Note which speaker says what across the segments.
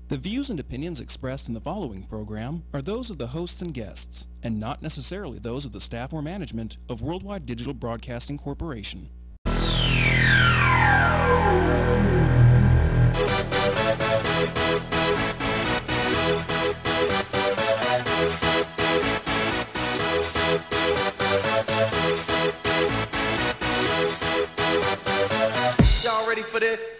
Speaker 1: The views and opinions expressed in the following program are those of the hosts and guests, and not necessarily those of the staff or management of Worldwide Digital Broadcasting Corporation.
Speaker 2: Y'all ready for this?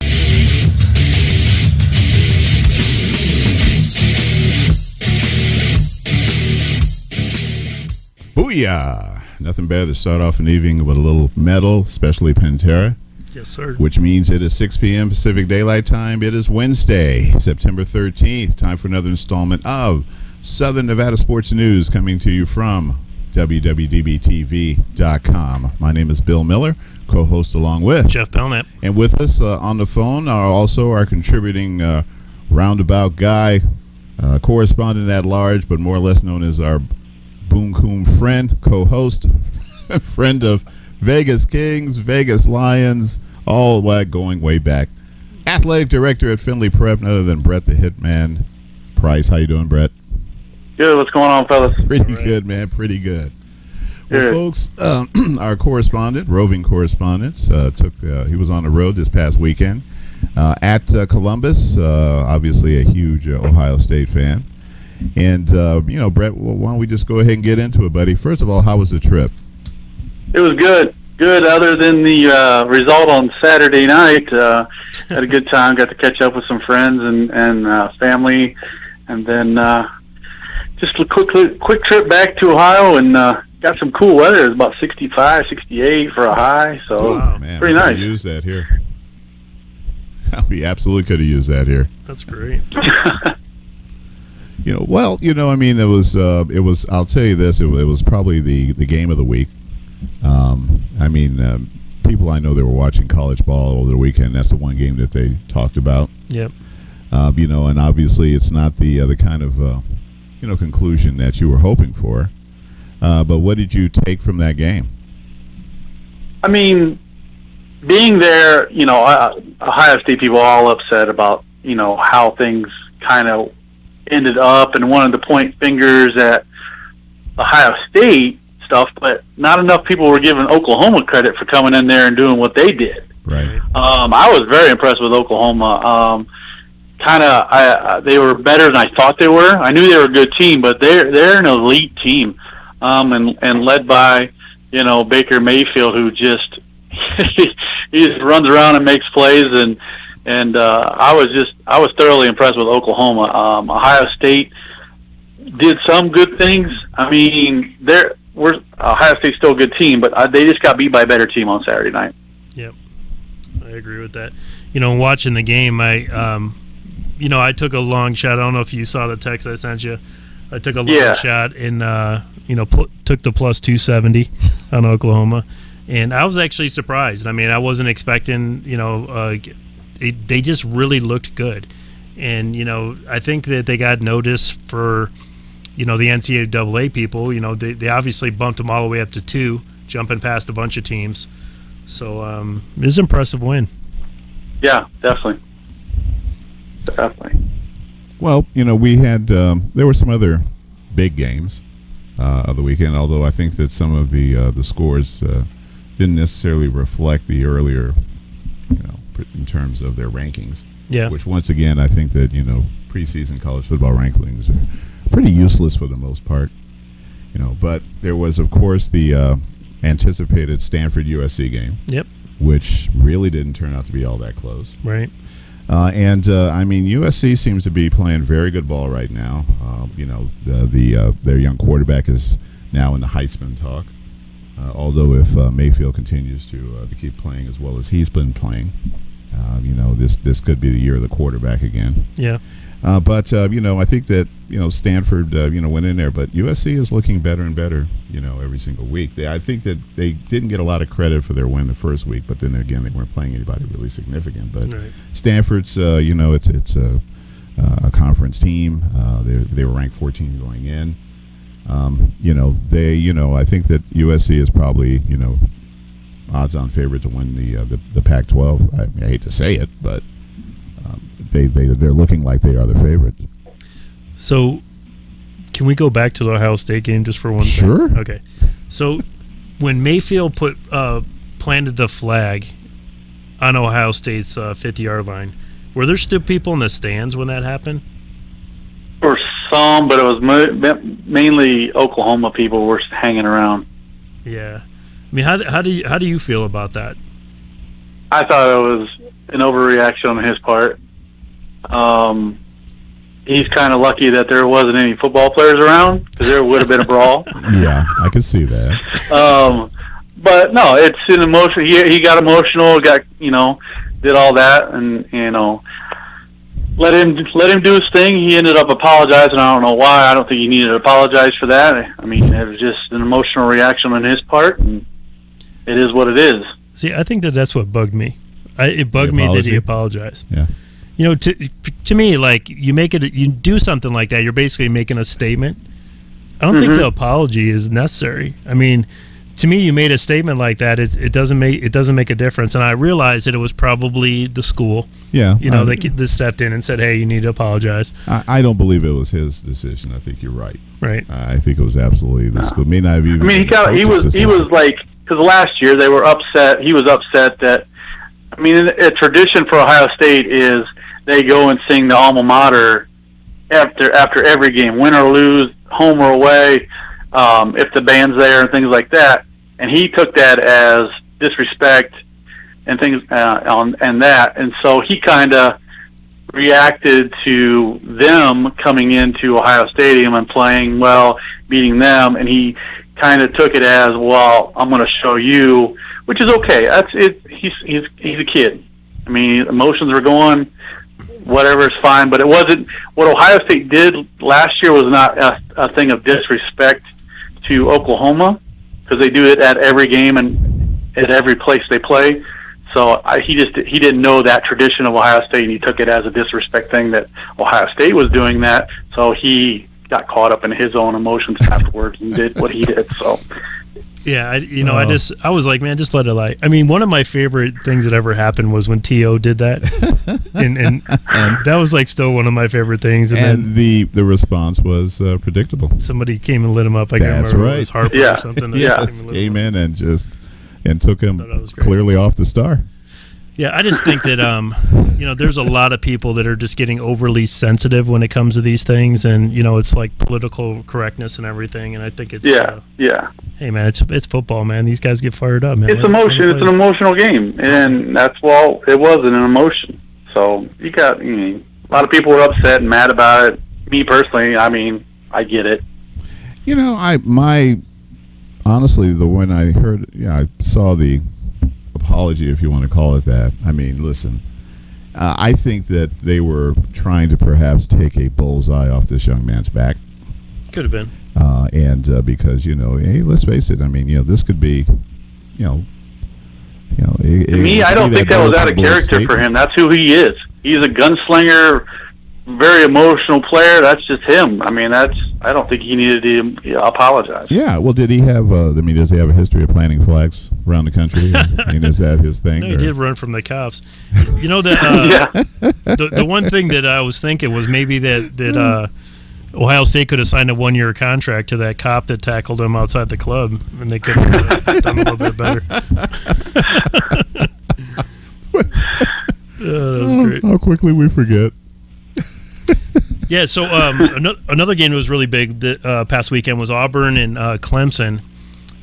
Speaker 3: Booyah! Nothing better to start off an evening with a little metal, especially Pantera.
Speaker 4: Yes, sir.
Speaker 3: Which means it is 6 p.m. Pacific Daylight Time. It is Wednesday, September 13th. Time for another installment of Southern Nevada Sports News coming to you from WWDBTV.com. My name is Bill Miller, co-host along with
Speaker 4: Jeff Belknap.
Speaker 3: And with us on the phone are also our contributing roundabout guy, correspondent at large, but more or less known as our Boom Coom friend, co-host, friend of Vegas Kings, Vegas Lions, all that going way back. Athletic director at Findlay Prep, none other than Brett the Hitman Price. How you doing, Brett?
Speaker 5: Good. What's going on, fellas?
Speaker 3: Pretty good, man. Pretty good. Well, folks, our correspondent, roving correspondent, he was on the road this past weekend at Columbus. Obviously, a huge Ohio State fan. And, Brett, why don't we just go ahead and get into it, buddy? First of all, how was the trip?
Speaker 5: It was good. Good, other than the result on Saturday night. Had a good time. Got to catch up with some friends and family. And then just a quick trip back to Ohio and got some cool weather. It was about 65, 68 for a high. So,
Speaker 3: man,
Speaker 5: pretty nice.
Speaker 3: We could have used that here. We absolutely could have used that here.
Speaker 4: That's great.
Speaker 3: It was. I'll tell you this. It was probably the game of the week. People I know that were watching college ball over the weekend. That's the one game that they talked about.
Speaker 4: Yep.
Speaker 3: And obviously it's not the kind of conclusion that you were hoping for. But what did you take from that game?
Speaker 5: I mean, being there, Ohio State people are all upset about how things kind of ended up and wanted to point fingers at Ohio State stuff, but not enough people were giving Oklahoma credit for coming in there and doing what they did.
Speaker 3: Right.
Speaker 5: I was very impressed with Oklahoma. They were better than I thought they were. I knew they were a good team, but they're an elite team, and led by Baker Mayfield, who just he just runs around and makes plays and I was thoroughly impressed with Oklahoma. Ohio State did some good things. I mean, Ohio State's still a good team, but they just got beat by a better team on Saturday night.
Speaker 4: Yep, I agree with that. Watching the game, I took a long shot. I don't know if you saw the text I sent you. I took a long shot and took the plus 270 on Oklahoma, and I was actually surprised. I mean, I wasn't expecting they just really looked good. And, I think that they got notice for, the NCAA people. They obviously bumped them all the way up to 2, jumping past a bunch of teams. So it was an impressive win.
Speaker 5: Yeah, definitely. Definitely.
Speaker 3: Well, we had there were some other big games of the weekend, although I think that some of the scores didn't necessarily reflect the earlier, in terms of their rankings.
Speaker 4: Yeah.
Speaker 3: Which, once again, I think that, preseason college football rankings are pretty useless for the most part. But there was, of course, the anticipated Stanford-USC game.
Speaker 4: Yep.
Speaker 3: Which really didn't turn out to be all that close.
Speaker 4: Right.
Speaker 3: USC seems to be playing very good ball right now. Their young quarterback is now in the Heisman talk. Although if Mayfield continues to keep playing as well as he's been playing, this could be the year of the quarterback again.
Speaker 4: Yeah.
Speaker 3: I think that Stanford went in there, but USC is looking better and better every single week. I think that they didn't get a lot of credit for their win the first week, but then again they weren't playing anybody really significant. But right. Stanford's it's a conference team. They were ranked 14 going in. I think that USC is probably odds-on favorite to win the Pac-12. I hate to say it, but they're looking like they are the favorite.
Speaker 4: So, can we go back to the Ohio State game just for one
Speaker 3: Sure.
Speaker 4: thing? Okay. So, when Mayfield planted the flag on Ohio State's 50-yard line, were there still people in the stands when that happened?
Speaker 5: For some, but it was mainly Oklahoma people were hanging around.
Speaker 4: Yeah. I mean, how do you feel about that?
Speaker 5: I thought it was an overreaction on his part. He's kind of lucky that there wasn't any football players around, because there would have been a brawl.
Speaker 3: Yeah, I can see that.
Speaker 5: But no, it's an emotion. He got emotional, did all that, and let him do his thing. He ended up apologizing. I don't know why. I don't think he needed to apologize for that. I mean, it was just an emotional reaction on his part, and it is what it is.
Speaker 4: See, I think that's what bugged me. It bugged me that he apologized.
Speaker 3: Yeah.
Speaker 4: To me, like, you do something like that, you're basically making a statement. I don't think the apology is necessary. I mean, to me, you made a statement like that. It doesn't make a difference. And I realized that it was probably the school.
Speaker 3: Yeah.
Speaker 4: They stepped in and said, "Hey, you need to apologize."
Speaker 3: I don't believe it was his decision. I think you're right.
Speaker 4: Right.
Speaker 3: I think it was absolutely the school. May not have even.
Speaker 5: I mean, he was like, because last year they were upset. He was upset that. I mean, a tradition for Ohio State is they go and sing the alma mater after every game, win or lose, home or away, if the band's there and things like that. And he took that as disrespect and things and that, and so he kind of reacted to them coming into Ohio Stadium and playing well, beating them, and he kind of took it as, well, I'm going to show you, which is okay. That's it. He's a kid. I mean, emotions are going. Whatever is fine, but it wasn't. What Ohio State did last year was not a thing of disrespect to Oklahoma, because they do it at every game and at every place they play. So he didn't know that tradition of Ohio State, and he took it as a disrespect thing that Ohio State was doing that. So he got caught up in his own emotions afterwards and did what he did. So.
Speaker 4: Yeah, I was like, man, just let it lie. I mean, one of my favorite things that ever happened was when T.O. did that, and that was like still one of my favorite things. And then
Speaker 3: the response was predictable.
Speaker 4: Somebody came and lit him up. I can't remember. Right. It was Harper or something.
Speaker 3: Came in and took him clearly off the star.
Speaker 4: Yeah, I just think that there's a lot of people that are just getting overly sensitive when it comes to these things, and it's like political correctness and everything. And I think it's Hey man, it's football, man. These guys get fired up, man.
Speaker 5: It's emotion. It's an emotional game, and that's it wasn't an emotion. So you got a lot of people were upset and mad about it. Me personally, I mean, I get it.
Speaker 3: Honestly, when I saw the apology, if you want to call it that. I mean, listen, I think that they were trying to perhaps take a bullseye off this young man's back.
Speaker 4: Could have been.
Speaker 3: And because, hey, let's face it, I mean, this could be, to
Speaker 5: me, I don't think that was out of character for him. That's who he is. He's a gunslinger, very emotional player. That's just him. I mean, I don't think he needed to apologize.
Speaker 3: Yeah. Well, did he have? Does he have a history of planting flags around the country? I mean, is that his thing?
Speaker 4: No, he did run from the cops. The one thing that I was thinking was maybe that Ohio State could have signed a 1-year contract to that cop that tackled him outside the club, and they could have done a little bit better. That was great.
Speaker 3: How quickly we forget.
Speaker 4: Yeah, so another game that was really big the past weekend was Auburn and Clemson.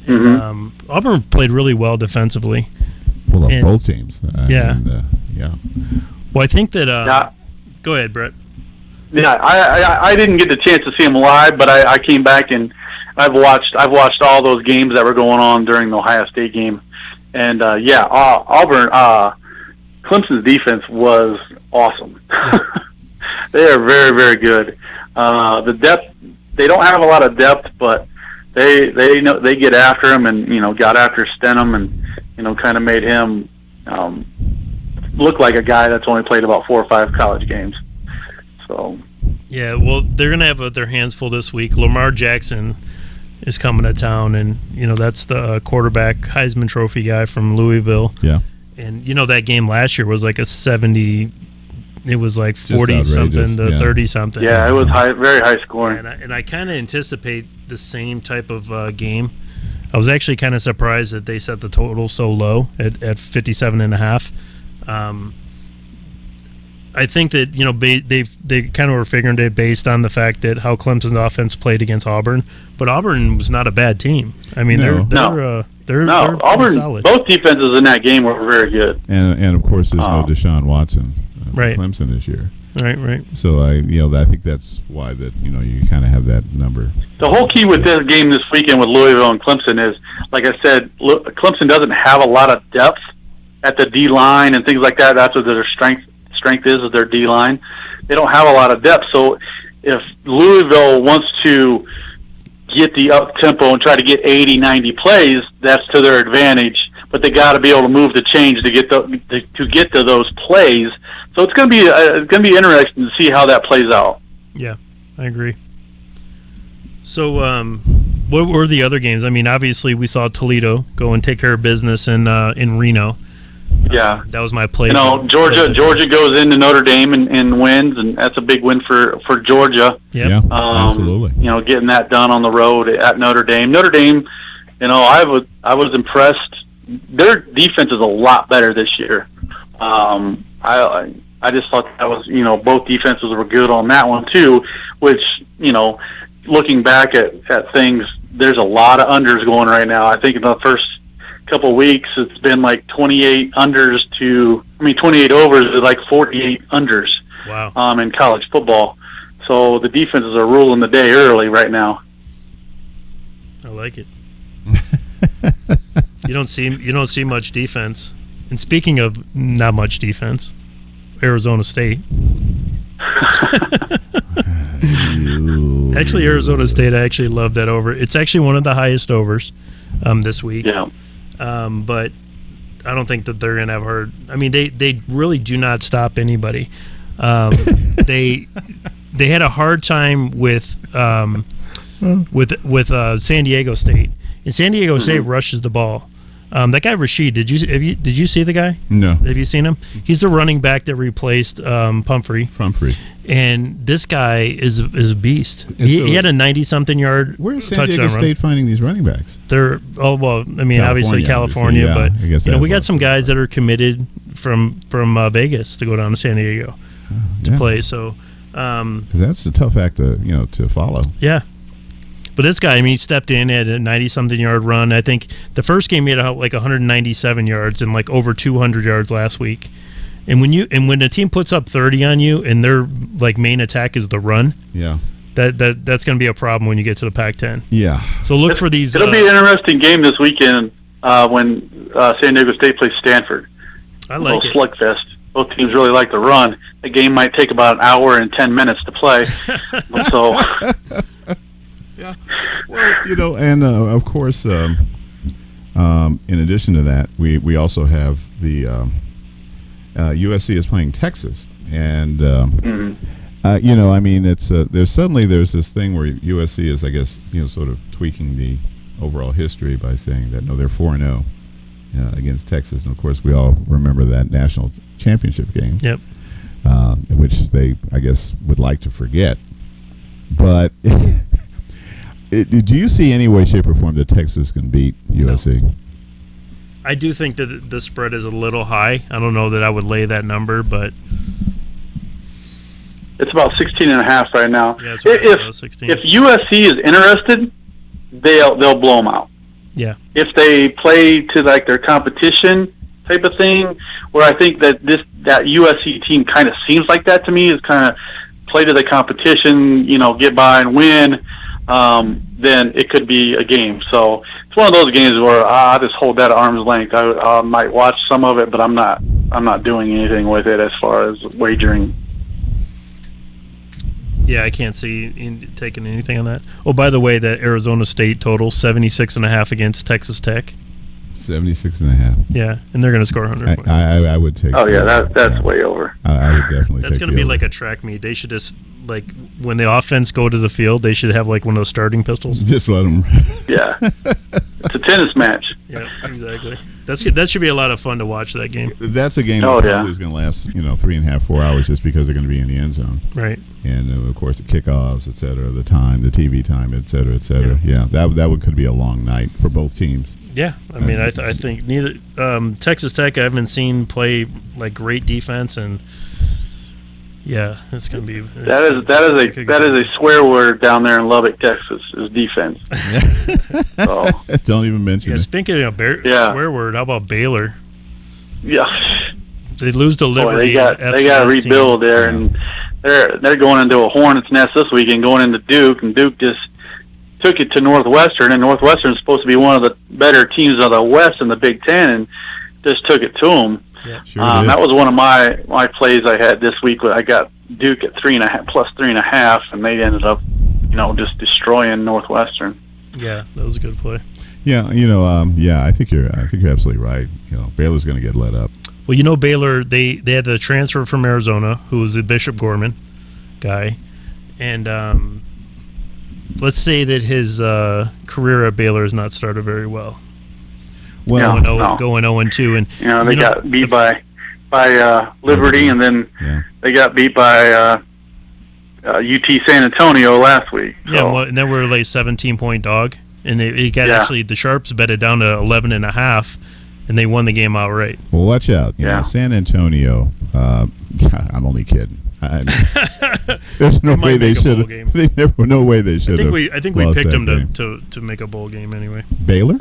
Speaker 5: Mm-hmm.
Speaker 4: Auburn played really well defensively.
Speaker 3: Well, both teams.
Speaker 4: Yeah. Well, I think that. Go ahead, Brett.
Speaker 5: Yeah, I didn't get the chance to see him live, but I came back and I've watched all those games that were going on during the Ohio State game, and Auburn, Clemson's defense was awesome. They are very, very good. The depth, they don't have a lot of depth, but they know they get after him, and got after Stenham, and kind of made him look like a guy that's only played about 4 or 5 college games. So.
Speaker 4: Yeah, well, they're gonna have their hands full this week. Lamar Jackson is coming to town, and that's the quarterback Heisman Trophy guy from Louisville.
Speaker 3: Yeah.
Speaker 4: And that game last year was like a 70 it was like 40-something to 30-something.
Speaker 5: Yeah, it was very high scoring.
Speaker 4: And I kind of anticipate the same type of game. I was actually kind of surprised that they set the total so low at 57.5. I think that they kind of were figuring it based on the fact that how Clemson's offense played against Auburn, but Auburn was not a bad team. I mean, they're
Speaker 5: Auburn.
Speaker 4: solid.
Speaker 5: Both defenses in that game were very good.
Speaker 3: And of course, there's no Deshaun Watson for
Speaker 4: Right.
Speaker 3: Clemson this year.
Speaker 4: Right.
Speaker 3: So I think that's why that you kind of have that number.
Speaker 5: The whole key with this game this weekend with Louisville and Clemson is, like I said, Clemson doesn't have a lot of depth at the D line and things like that. That's what their strength is their D line. They don't have a lot of depth. So if Louisville wants to get the up tempo and try to get 80, 90 plays, that's to their advantage. But they got to be able to move the change to get to those plays. So it's going to be interesting to see how that plays out.
Speaker 4: Yeah, I agree. So what were the other games? I mean, obviously we saw Toledo go and take care of business in Reno.
Speaker 5: Yeah,
Speaker 4: that was my play.
Speaker 5: Georgia goes into Notre Dame and wins, and that's a big win for Georgia.
Speaker 4: Yep.
Speaker 3: Yeah, absolutely.
Speaker 5: Getting that done on the road at Notre Dame. Notre Dame, I was impressed. Their defense is a lot better this year. I just thought that was both defenses were good on that one too. Which looking back at things, there's a lot of unders going right now. I think in the first couple of weeks it's been like 28 overs to like 48 unders.
Speaker 4: Wow.
Speaker 5: In college football. So the defenses are ruling the day early right now.
Speaker 4: I like it. You don't see much defense. And speaking of not much defense, Arizona State. Actually, Arizona State, I actually love that over. It's actually one of the highest overs this week.
Speaker 5: Yeah.
Speaker 4: But I don't think that they're going to have hard. I mean, they really do not stop anybody. They had a hard time with San Diego State, and San Diego State rushes the ball. That guy Rashid, did you see the guy?
Speaker 3: No.
Speaker 4: Have you seen him? He's the running back that replaced Pumphrey. And this guy is a beast. He had a 90-something yard.
Speaker 3: Where's San Diego State finding these running backs?
Speaker 4: They're obviously California, but
Speaker 3: I guess
Speaker 4: we got some guys that are committed from Vegas to go down to San Diego to play. So
Speaker 3: because that's a tough act to follow.
Speaker 4: Yeah. But this guy, he stepped in at a 90-something yard run. I think the first game he had like 197 yards and like over 200 yards last week. And when a team puts up 30 on you and their like main attack is the run, that's going to be a problem when you get to the Pac-10.
Speaker 3: Yeah.
Speaker 4: So look for these.
Speaker 5: It'll be an interesting game this weekend when San Diego State plays Stanford.
Speaker 3: I
Speaker 5: like it. Slugfest. Both teams really like to run. The game might take about an hour and 10 minutes to play. So.
Speaker 3: Yeah. Well, and of course, in addition to that, we also have the USC is playing Texas, and it's there's this thing where USC is, I guess, sort of tweaking the overall history by saying that they're 4-0 against Texas, and of course we all remember that national championship game.
Speaker 4: Yep.
Speaker 3: Which they, I guess, would like to forget, but. Do you see any way, shape, or form that Texas can beat USC?
Speaker 4: No. I do think that the spread is a little high. I don't know that I would lay that number, but
Speaker 5: it's about 16.5 right now.
Speaker 4: Yeah, it's right about 16.
Speaker 5: If USC is interested, they'll blow them out.
Speaker 4: Yeah.
Speaker 5: If they play to like their competition type of thing, where I think that that USC team kind of seems like that to me, is kind of play to the competition, get by and win. Then it could be a game. So it's one of those games where I just hold that at arm's length. I might watch some of it, but I'm not doing anything with it as far as wagering.
Speaker 4: Yeah, I can't see taking anything on that. Oh, by the way, that Arizona State total 76.5 against Texas Tech.
Speaker 3: 76.5.
Speaker 4: Yeah, and they're going to score 100 points.
Speaker 3: I would take.
Speaker 5: Oh yeah, that's way over.
Speaker 3: I would definitely.
Speaker 4: That's going to be like a track meet. They should just when the offense go to the field, they should have like one of those starting pistols.
Speaker 3: Just let them.
Speaker 5: Yeah, it's a tennis match.
Speaker 4: Yeah, exactly. That should be a lot of fun to watch that game.
Speaker 3: That's a game that probably is going to last 3.5, 4 hours just because they're going to be in the end zone.
Speaker 4: Right.
Speaker 3: And of course the kickoffs, et cetera, the time, the TV time, et cetera, et cetera. Yeah, that could be a long night for both teams.
Speaker 4: Yeah, I mean, I think neither Texas Tech I haven't seen play like great defense, and yeah, it's going to be
Speaker 5: that is a swear word down there in Lubbock, Texas, is defense. So.
Speaker 3: Don't even mention it.
Speaker 4: Speaking of swear word, how about Baylor?
Speaker 5: Yeah,
Speaker 4: they lose to Liberty.
Speaker 5: Boy, they got to rebuild there, and they're going into a hornet's nest this weekend, going into Duke, and Duke just took it to Northwestern, and Northwestern is supposed to be one of the better teams of the West in the Big Ten, and just took it to them.
Speaker 3: Yeah, sure
Speaker 5: that was one of my plays I had this week. I got Duke at 3.5 plus 3.5, and they ended up, just destroying Northwestern.
Speaker 4: Yeah, that was a good play.
Speaker 3: Yeah, I think you're absolutely right. Baylor's going to get let up.
Speaker 4: Well, Baylor, they had the transfer from Arizona, who was a Bishop Gorman guy, and let's say that his career at Baylor has not started very well.
Speaker 3: Well,
Speaker 4: going 0-2, and
Speaker 5: they got beat by Liberty, and then they got beat by UT San Antonio last week. So.
Speaker 4: Yeah, and then we're a 17-point dog, and it got actually the Sharps bet it down to 11.5, and they won the game outright.
Speaker 3: Well, watch out, San Antonio. I'm only kidding. There's no way they should have. No way they should have.
Speaker 4: I think we picked them to make a bowl game anyway.
Speaker 3: Baylor?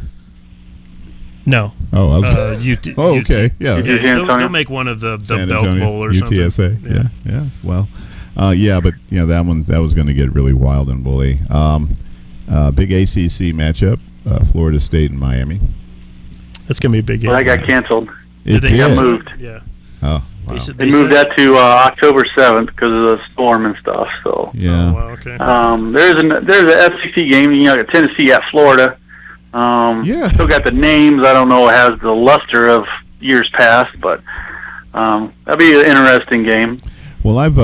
Speaker 4: No.
Speaker 3: Oh, okay.
Speaker 4: Yeah. They'll make one of the Belk Bowl or
Speaker 3: UTSA.
Speaker 4: Something.
Speaker 3: Yeah. Well, but that was going to get really wild and bully. Big ACC matchup, Florida State and Miami.
Speaker 4: That's going to be a big game.
Speaker 5: Well, that got canceled.
Speaker 3: It
Speaker 5: got moved.
Speaker 4: Yeah.
Speaker 3: Oh, wow.
Speaker 5: They moved that to October 7th because of the storm and stuff. So
Speaker 3: yeah.
Speaker 4: Oh, wow, okay.
Speaker 5: There's an SEC game. Tennessee at Florida. Still got the names. I don't know. It has the luster of years past, but that'd be an interesting game.
Speaker 3: Well, I've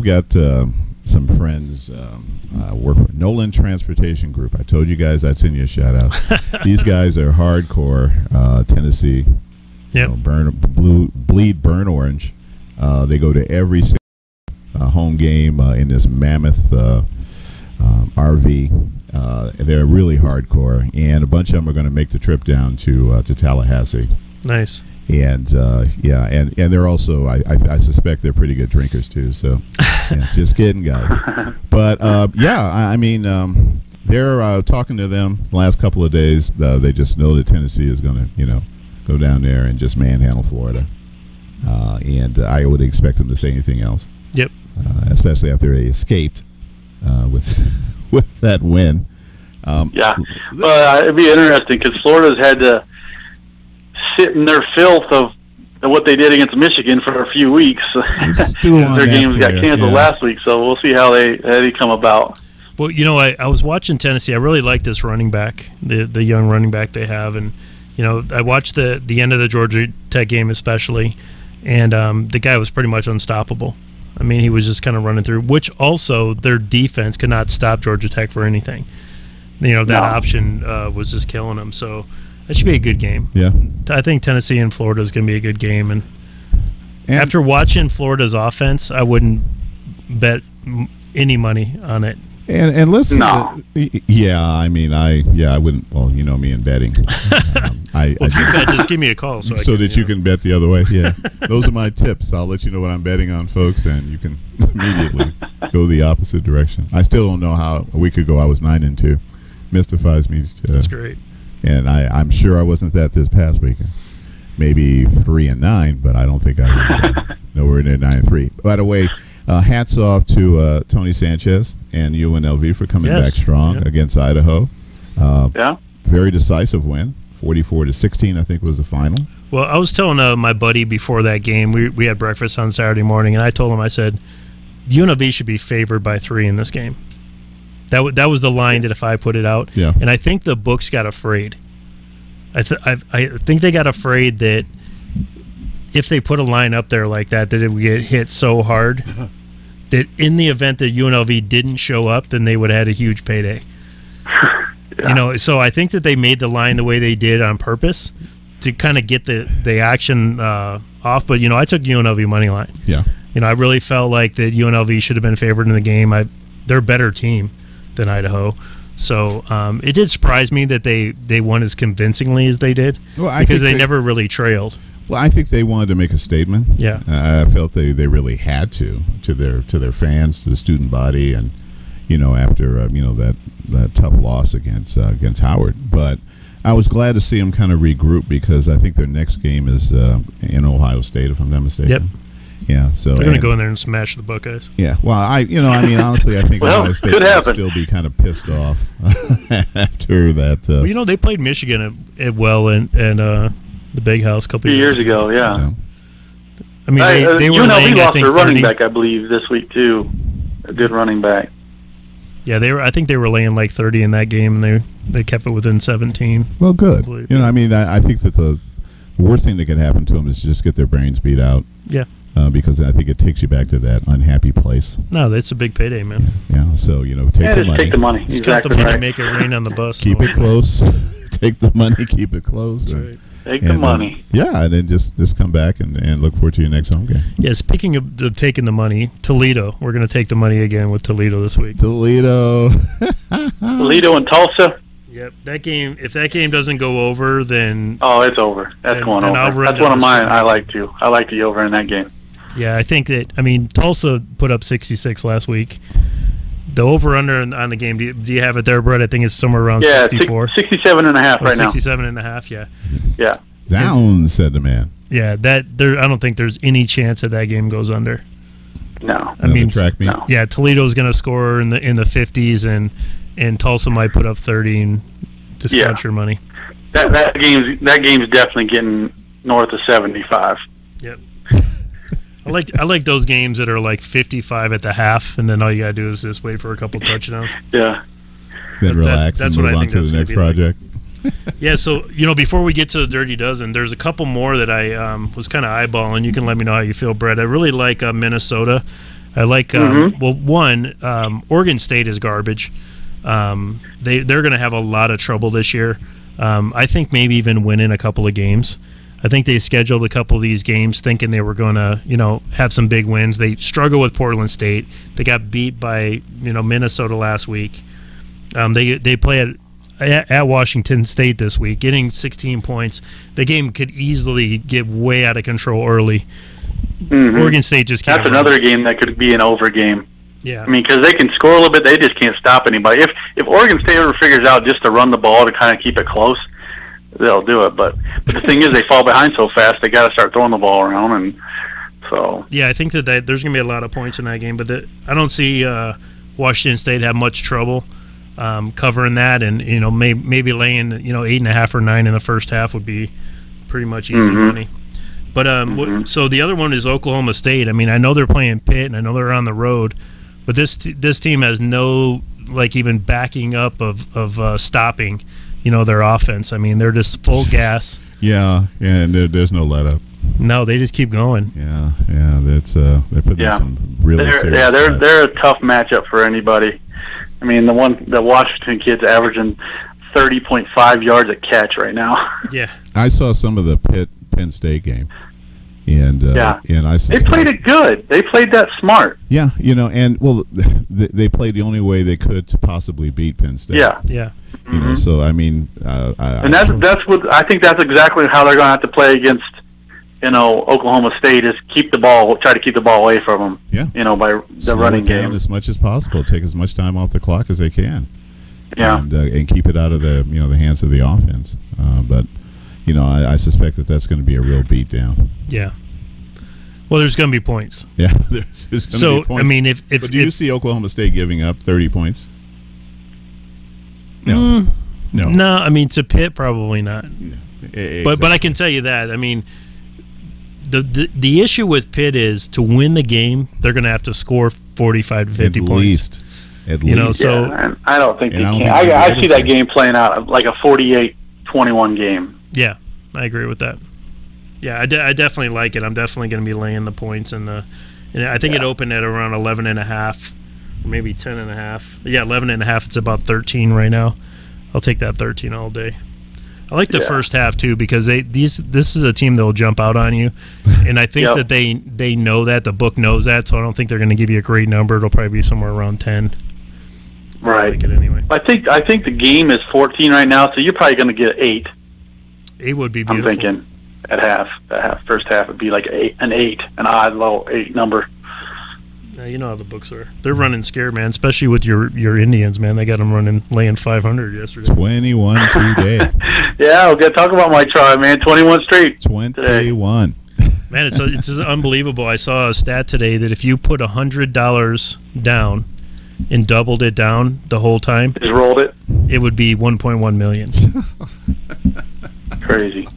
Speaker 3: got some friends work for Nolan Transportation Group. I told you guys I'd send you a shout out. These guys are hardcore Tennessee.
Speaker 4: Yep.
Speaker 3: Bleed burn orange. They go to every home game in this mammoth RV. They're really hardcore, and a bunch of them are going to make the trip down to Tallahassee.
Speaker 4: Nice.
Speaker 3: And and they're also I suspect they're pretty good drinkers too. So just kidding, guys. But I mean they're talking to them the last couple of days. They just know that Tennessee is going to go down there and just manhandle Florida, and I would expect them to say anything else.
Speaker 4: Yep.
Speaker 3: Especially after they escaped with that win.
Speaker 5: It'd be interesting because Florida's had to sit in their filth of what they did against Michigan for a few weeks. Their games got canceled last week, so we'll see how they come about.
Speaker 4: Well, I was watching Tennessee. I really like this running back, the young running back they have, and I watched the end of the Georgia Tech game especially, and the guy was pretty much unstoppable. I mean, he was just kind of running through, which also their defense could not stop Georgia Tech for anything. Option was just killing them. So that should be a good game.
Speaker 3: Yeah.
Speaker 4: I think Tennessee and Florida is going to be a good game. And after watching Florida's offense, I wouldn't bet any money on it.
Speaker 3: And listen, I wouldn't. Well, me and betting.
Speaker 4: Just give me a call
Speaker 3: so that you can bet the other way. Yeah, those are my tips. I'll let you know what I'm betting on, folks, and you can immediately go the opposite direction. I still don't know how a week ago I was 9-2. Mystifies me.
Speaker 4: That's great.
Speaker 3: And I'm sure I wasn't that this past weekend. Maybe 3-9, but I don't think I was nowhere near 9-3. By the way. Hats off to Tony Sanchez and UNLV for coming back strong against Idaho. Very decisive win, 44-16, I think was the final.
Speaker 4: Well, I was telling my buddy before that game, we had breakfast on Saturday morning, and I told him, I said, UNLV should be favored by 3 in this game. That was the line that if I put it out.
Speaker 3: Yeah.
Speaker 4: And I think the books got afraid. I think they got afraid that if they put a line up there like that it would get hit so hard that in the event that UNLV didn't show up, then they would have had a huge payday. So I think that they made the line the way they did on purpose kind of get the action off. But I took UNLV money line.
Speaker 3: Yeah.
Speaker 4: I really felt like that UNLV should have been favored in the game. They're a better team than Idaho. So it did surprise me that they won as convincingly as they did, because they never really trailed.
Speaker 3: Well, I think they wanted to make a statement.
Speaker 4: Yeah,
Speaker 3: I felt they really had to their fans, to the student body, and after that tough loss against Howard. But I was glad to see them kind of regroup, because I think their next game is in Ohio State, if I'm not mistaken.
Speaker 4: Yep.
Speaker 3: Yeah, so
Speaker 4: they're going to go in there and smash the Buckeyes.
Speaker 3: Yeah, well, honestly, I think Ohio State will still be kind of pissed off after that.
Speaker 4: Well, they played Michigan at the Big House a couple
Speaker 5: of years ago. Yeah.
Speaker 4: I mean, they were laying,
Speaker 5: lost their running back, I believe, this week too. A good running back.
Speaker 4: Yeah, I think they were laying like 30 in that game, and they kept it within 17.
Speaker 3: Well, good. I think that the worst thing that could happen to them is just get their brains beat out.
Speaker 4: Yeah.
Speaker 3: Because I think it takes you back to that unhappy place.
Speaker 4: No, that's a big payday, man.
Speaker 3: Yeah. So take the money.
Speaker 5: Take the money.
Speaker 4: Just got the money, make it rain on the bus.
Speaker 3: Keep it close. Take the money. Keep it close.
Speaker 4: That's right.
Speaker 5: Take the money.
Speaker 3: And then just come back and look forward to your next home game.
Speaker 4: Yeah. Speaking of taking the money, Toledo. We're going to take the money again with Toledo this week.
Speaker 3: Toledo
Speaker 5: and Tulsa.
Speaker 4: Yep. That game. If that game doesn't go over, then
Speaker 5: it's over. That's going over. That's one of mine. I like the over in that game.
Speaker 4: Yeah, I think that. I mean, Tulsa put up 66 last week. The over-under on the game, do you have it there, Brett? I think it's somewhere around 64.
Speaker 5: 67.5 right now.
Speaker 4: 67.5, yeah.
Speaker 5: Yeah.
Speaker 3: Down, said the man.
Speaker 4: Yeah, I don't think there's any chance that game goes under.
Speaker 5: No.
Speaker 4: I mean,
Speaker 3: track meet.
Speaker 5: No.
Speaker 4: Yeah, Toledo's going to score in the 50s, and Tulsa might put up 30 and discount your money.
Speaker 5: That game's definitely getting north of 75.
Speaker 4: Yep. I like those games that are like 55 at the half, and then all you gotta do is just wait for a couple touchdowns.
Speaker 5: Yeah.
Speaker 3: Then relax and move on to the next project.
Speaker 4: Yeah. So before we get to the Dirty Dozen, there's a couple more that I was kind of eyeballing. You can let me know how you feel, Brett. I really like Minnesota. I like Oregon State is garbage. They're going to have a lot of trouble this year. I think maybe even winning a couple of games. I think they scheduled a couple of these games thinking they were going to, have some big wins. They struggle with Portland State. They got beat by, Minnesota last week. They play at Washington State this week, getting 16 points. The game could easily get way out of control early. Mm-hmm. Oregon State just can't.
Speaker 5: That's another game that could be an over game.
Speaker 4: Yeah.
Speaker 5: I mean, because they can score a little bit, they just can't stop anybody. If Oregon State ever figures out just to run the ball to kind of keep it close, they'll do it. But the thing is, they fall behind so fast, they got to start throwing the ball around, and so. Yeah,
Speaker 4: I think that there's going to be a lot of points in that game, but I don't see Washington State have much trouble covering that, and maybe laying 8.5 or 9 in the first half would be pretty much easy money. But so the other one is Oklahoma State. I mean, I know they're playing Pitt, and I know they're on the road, but this team has no even backing up of stopping. Their offense. I mean, they're just full gas.
Speaker 3: Yeah, and there's no let up.
Speaker 4: No, they just keep going.
Speaker 3: Yeah, that's they're putting some really serious.
Speaker 5: Yeah, they're a tough matchup for anybody. I mean, the Washington kid's averaging 30.5 yards a catch right now.
Speaker 4: Yeah,
Speaker 3: I saw some of the Penn State game, and I
Speaker 5: they played it good. They played that smart.
Speaker 3: Yeah, and they played the only way they could to possibly beat Penn State.
Speaker 4: Yeah.
Speaker 3: So I mean,
Speaker 5: and that's what I think. That's exactly how they're going to have to play against, Oklahoma State, is try to keep the ball away from them.
Speaker 3: Yeah.
Speaker 5: By the running game
Speaker 3: as much as possible. Take as much time off the clock as they can.
Speaker 5: Yeah.
Speaker 3: And keep it out of the the hands of the offense. But I suspect that's going to be a real beatdown.
Speaker 4: Yeah. Well, there's going to be points.
Speaker 3: Yeah. There's going to be points.
Speaker 4: I mean,
Speaker 3: but do you see Oklahoma State giving up 30 points?
Speaker 4: No. No, I mean, to Pitt, probably not.
Speaker 3: Yeah, exactly.
Speaker 4: But I can tell you that. I mean, the issue with Pitt is to win the game, they're going to have to score 45 to 50 points.
Speaker 3: At least.
Speaker 5: So and I don't think they can. I see that game playing out like a 48-21 game.
Speaker 4: Yeah, I agree with that. Yeah, I definitely like it. I'm definitely going to be laying the points and I think it opened at around 11.5. Maybe 10.5. Yeah, 11.5. It's about 13 right now. I'll take that 13 all day. I like the first half too because this is a team that will jump out on you, and I think that they know that, the book knows that, so I don't think they're going to give you a great number. It'll probably be somewhere around 10.
Speaker 5: Right.
Speaker 4: I like it anyway.
Speaker 5: I think the game is 14 right now, so you're probably going to get 8.
Speaker 4: 8 would be beautiful.
Speaker 5: I'm thinking at half. First half would be like an 8, an odd low 8 number.
Speaker 4: Yeah, you know how the books are. They're running scared, man, especially with your Indians, man. They got them laying 500 yesterday.
Speaker 3: 21 today.
Speaker 5: Yeah, we're going to talk about my tribe, man. 21 straight.
Speaker 3: 21.
Speaker 4: Man, it's unbelievable. I saw a stat today that if you put $100 down and doubled it down the whole time,
Speaker 5: just rolled it,
Speaker 4: it would be 1.1 million.
Speaker 5: Crazy.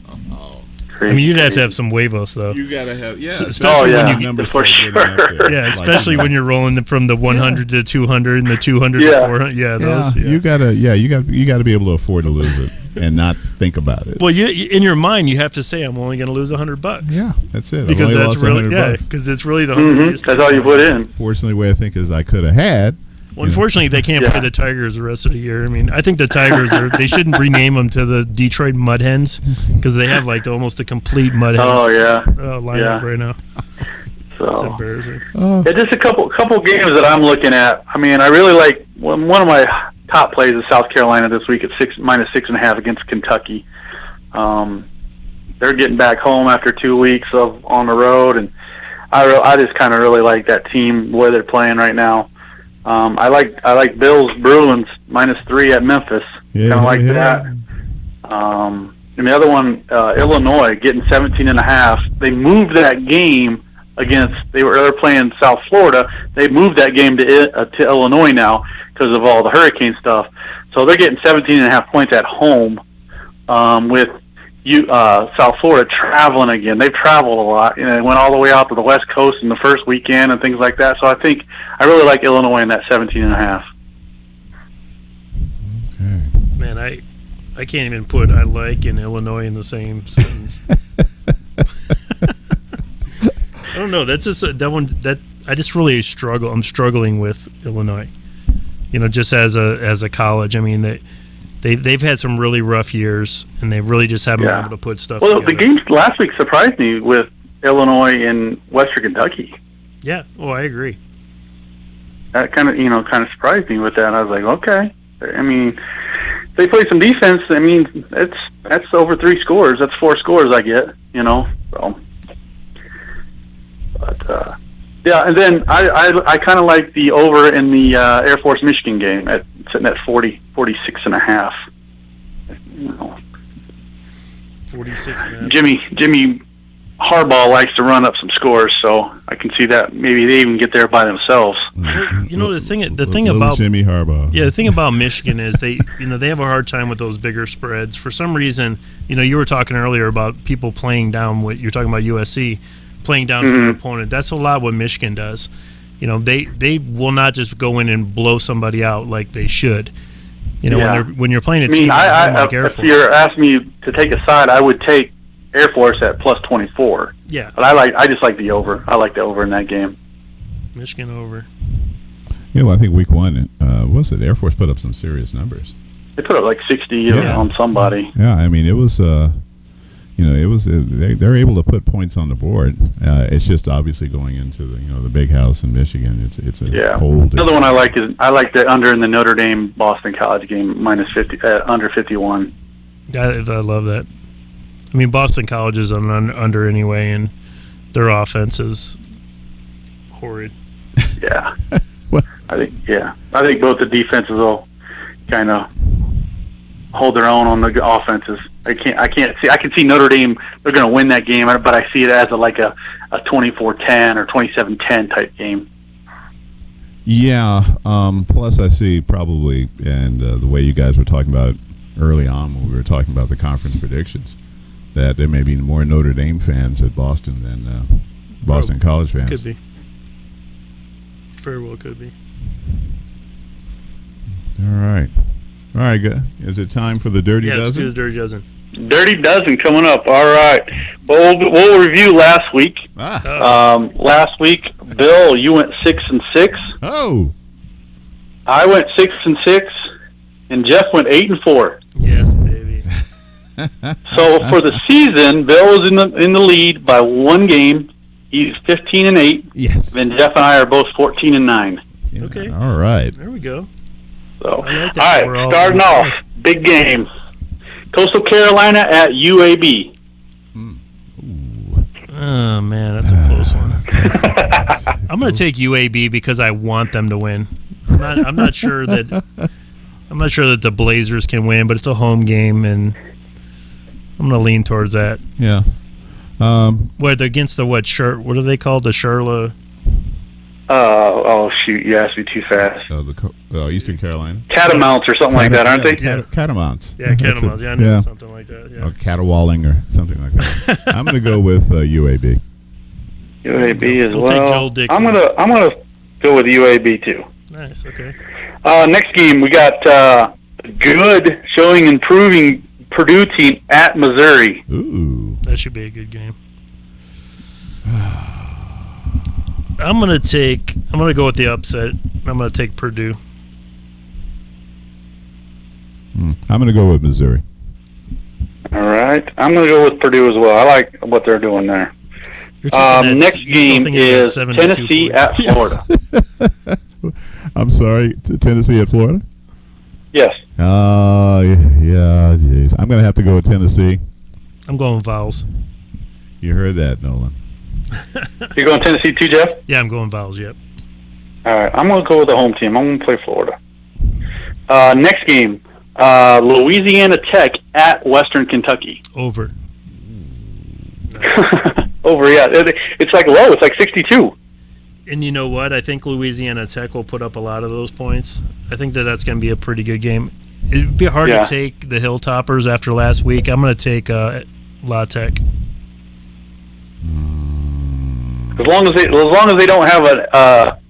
Speaker 4: I mean, you'd have to have some huevos, though.
Speaker 3: You gotta have,
Speaker 4: especially when you
Speaker 3: numbers
Speaker 5: for sure.
Speaker 4: Yeah, especially when you're rolling from the 100 to 200 and the 200 to 400. Yeah, those.
Speaker 3: You gotta be able to afford to lose it and not think think about it.
Speaker 4: Well, in your mind, you have to say, I'm only going to lose $100.
Speaker 3: Yeah, that's it.
Speaker 4: Because that's really, because it's really the $100.
Speaker 5: That's all you put in.
Speaker 3: Fortunately, the way I think is I could have had.
Speaker 4: Well, unfortunately, they can't play the Tigers the rest of the year. I mean, I think the Tigers they shouldn't rename them to the Detroit Mud Hens because they have like almost a complete Mud Hens lineup right now.
Speaker 5: So
Speaker 4: it's embarrassing.
Speaker 5: Just a couple games that I'm looking at. I mean, I really like one of my top plays is South Carolina this week at -6.5 against Kentucky. They're getting back home after 2 weeks of on the road, and I just kind of really like that team the way they're playing right now. I like Bills Bruins -3 at Memphis. Kind of like that. And the other one, Illinois getting 17.5. They moved that game they were playing South Florida. They moved that game to Illinois now because of all the hurricane stuff. So they're getting 17.5 points at home with South Florida traveling again. They've traveled a lot. They went all the way out to the West Coast in the first weekend and things like that. So I really like Illinois in that 17.5.
Speaker 3: Okay.
Speaker 4: Man, I can't even put I like and Illinois in the same sentence. I don't know. That's just that one that I just really struggle. I'm struggling with Illinois. Just as a college. I mean, they've had some really rough years, and they really just haven't been able to put stuff together.
Speaker 5: The games last week surprised me with Illinois and Western Kentucky.
Speaker 4: Yeah. Oh, I agree.
Speaker 5: That kind of surprised me with that. I was like, okay. I mean, they play some defense. I mean, that's over 3 scores. That's 4 scores I get. So. But and then I kind of like the over in the Air Force Michigan game sitting at 46.5.
Speaker 4: 46.5.
Speaker 5: Jimmy Harbaugh likes to run up some scores, so I can see that maybe they even get there by themselves.
Speaker 4: The thing about
Speaker 3: Jimmy Harbaugh.
Speaker 4: Yeah, the thing about Michigan is they have a hard time with those bigger spreads. For some reason, you were talking earlier about people playing down. What you're talking about USC. Playing down to their opponent. That's a lot what Michigan does. They will not just go in and blow somebody out like they should. When you're playing a team,
Speaker 5: if you're asking me to take a side, I would take Air Force at +24.
Speaker 4: Yeah.
Speaker 5: But I just like the over. I like the over in that game.
Speaker 4: Michigan over.
Speaker 3: Yeah, well, I think week 1, Air Force put up some serious numbers.
Speaker 5: They put up like 60 on somebody.
Speaker 3: Yeah, I mean, it was they're able to put points on the board. It's just obviously going into the big house in Michigan. It's a whole.
Speaker 5: Another one I like the under in the Notre Dame Boston College game -50 under 51.
Speaker 4: I love that. I mean, Boston College is on under anyway, and their offense is horrid.
Speaker 5: Yeah, I think both the defenses will kind of hold their own on the offenses. I can see Notre Dame. They're going to win that game, but I see it as a 24-10 or 27-10 type game.
Speaker 3: Yeah. Plus, I see probably, and the way you guys were talking about it early on when we were talking about the conference predictions, that there may be more Notre Dame fans at Boston than Boston College fans.
Speaker 4: Could be. Very well could be.
Speaker 3: All right. All right, good. Is it time for the Dirty Dozen?
Speaker 4: Yeah, let's do the Dirty Dozen.
Speaker 5: Dirty Dozen coming up. All right. We'll review last week. Last week, Bill, you went 6-6.
Speaker 3: Oh.
Speaker 5: I went 6-6, and Jeff went 8-4.
Speaker 4: Yes, baby.
Speaker 5: So for the season, Bill is in the lead by 1 game. He's 15-8.
Speaker 3: Yes.
Speaker 5: Then Jeff and I are both 14-9.
Speaker 3: Yeah,
Speaker 4: Okay.
Speaker 3: All right.
Speaker 4: There we go.
Speaker 5: So,
Speaker 4: I like that.
Speaker 5: all right, starting off, big game. Coastal Carolina at UAB.
Speaker 4: Oh man, that's a close one. I'm going to take UAB because I want them to win. I'm not sure that the Blazers can win, but it's a home game, and I'm going to lean towards that.
Speaker 3: Yeah.
Speaker 4: What against the what are they called? The Charlotte.
Speaker 5: Oh shoot! You asked me too fast.
Speaker 3: Eastern Carolina.
Speaker 5: Catamounts or something like that, aren't they?
Speaker 3: Catamounts.
Speaker 4: Yeah, Catamounts. Yeah, I knew something like that. Yeah.
Speaker 3: Or caterwauling or something like that. I'm going to go with UAB.
Speaker 5: UAB as
Speaker 4: We'll
Speaker 5: well.
Speaker 4: take Joel Dixon.
Speaker 5: I'm gonna go with UAB too.
Speaker 4: Nice. Okay.
Speaker 5: Next game we got good showing improving Purdue team at Missouri.
Speaker 3: Ooh.
Speaker 4: That should be a good game. I'm gonna go with the upset. I'm gonna take Purdue.
Speaker 3: I'm going to go with Missouri.
Speaker 5: All right, I'm gonna go with Purdue as well. I like what they're doing there. Next game is Tennessee at Florida.
Speaker 3: I'm sorry, Tennessee at Florida?
Speaker 5: Yes.
Speaker 3: Yeah, geez. I'm going to have to go with Tennessee.
Speaker 4: I'm going Vols.
Speaker 3: You heard that, Nolan.
Speaker 5: You're going Tennessee too, Jeff?
Speaker 4: Yeah, I'm going Vols. Yep.
Speaker 5: All right, I'm going to go with the home team. I'm going to play Florida. Next game, Louisiana Tech at Western Kentucky.
Speaker 4: Over.
Speaker 5: Over, yeah. It's like low. It's like 62.
Speaker 4: And you know what? I think Louisiana Tech will put up a lot of those points. I think that's going to be a pretty good game. It'd be hard to take the Hilltoppers after last week. I'm going to take La Tech.
Speaker 5: As long as they don't have an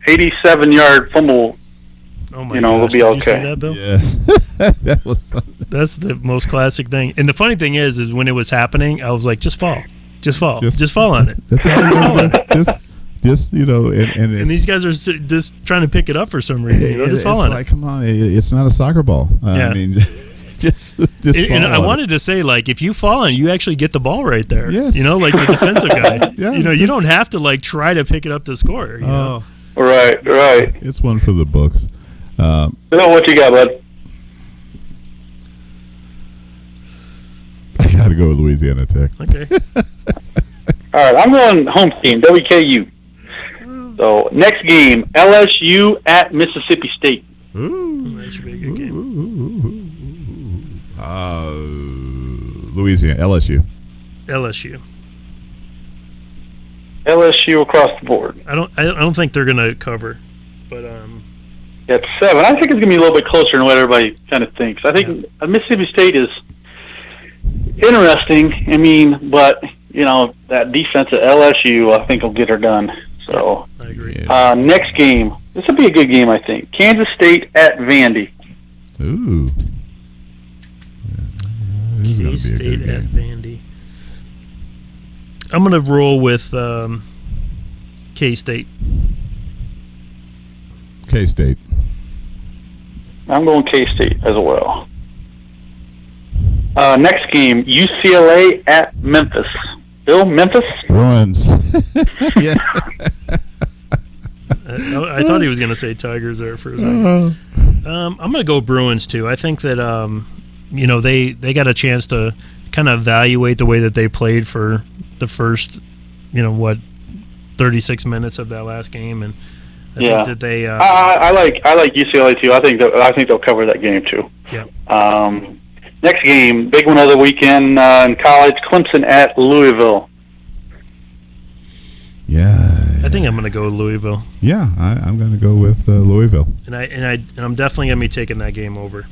Speaker 5: 87-yard fumble,
Speaker 4: oh my
Speaker 5: we'll be okay.
Speaker 4: Did you see that, Bill?
Speaker 3: Yes. That was something.
Speaker 4: That's the most classic thing. And the funny thing is when it was happening, I was like, just fall. Just fall on it.
Speaker 3: That's how just and
Speaker 4: these guys are just trying to pick it up for some reason. Just fall on it.
Speaker 3: Come on, it's not a soccer ball. I mean, just
Speaker 4: and I wanted to say, like, if you fall on it, you actually get the ball right there.
Speaker 3: Yes.
Speaker 4: Like the defensive guy.
Speaker 3: Yeah,
Speaker 4: you don't have to like try to pick it up to score. You know?
Speaker 5: Right.
Speaker 3: It's one for the books.
Speaker 5: Bill, what you got, bud?
Speaker 3: I got to go with Louisiana Tech.
Speaker 4: Okay.
Speaker 5: All right, I'm going home team, WKU. So, next game, LSU at Mississippi State.
Speaker 3: Ooh.
Speaker 4: That should be a good game.
Speaker 3: Louisiana, LSU.
Speaker 5: LSU across the board.
Speaker 4: I don't think they're going to cover, but
Speaker 5: It's 7. I think it's going to be a little bit closer than what everybody kind of thinks. I think Mississippi State is interesting. I mean, but that defense at LSU, I think will get her done. So
Speaker 4: I agree.
Speaker 5: Next game, this will be a good game, I think. Kansas State at Vandy.
Speaker 3: Ooh.
Speaker 4: K-State at Vandy. I'm going to roll with K-State.
Speaker 3: K-State.
Speaker 5: I'm going K-State as well. Next game, UCLA at Memphis. Bill, Memphis?
Speaker 3: Bruins. Yeah.
Speaker 4: I thought he was going to say Tigers there for a second. I'm going to go Bruins too. I think that they got a chance to kind of evaluate the way that they played for the first 36 minutes of that last game, and I think that they.
Speaker 5: I like UCLA too. I think they'll cover that game too.
Speaker 4: Yeah.
Speaker 5: Next game, big one of the weekend in college, Clemson at Louisville.
Speaker 3: Yeah.
Speaker 4: I think I'm going to go with Louisville.
Speaker 3: Yeah, I'm going to go with Louisville.
Speaker 4: And I'm definitely going to be taking that game over.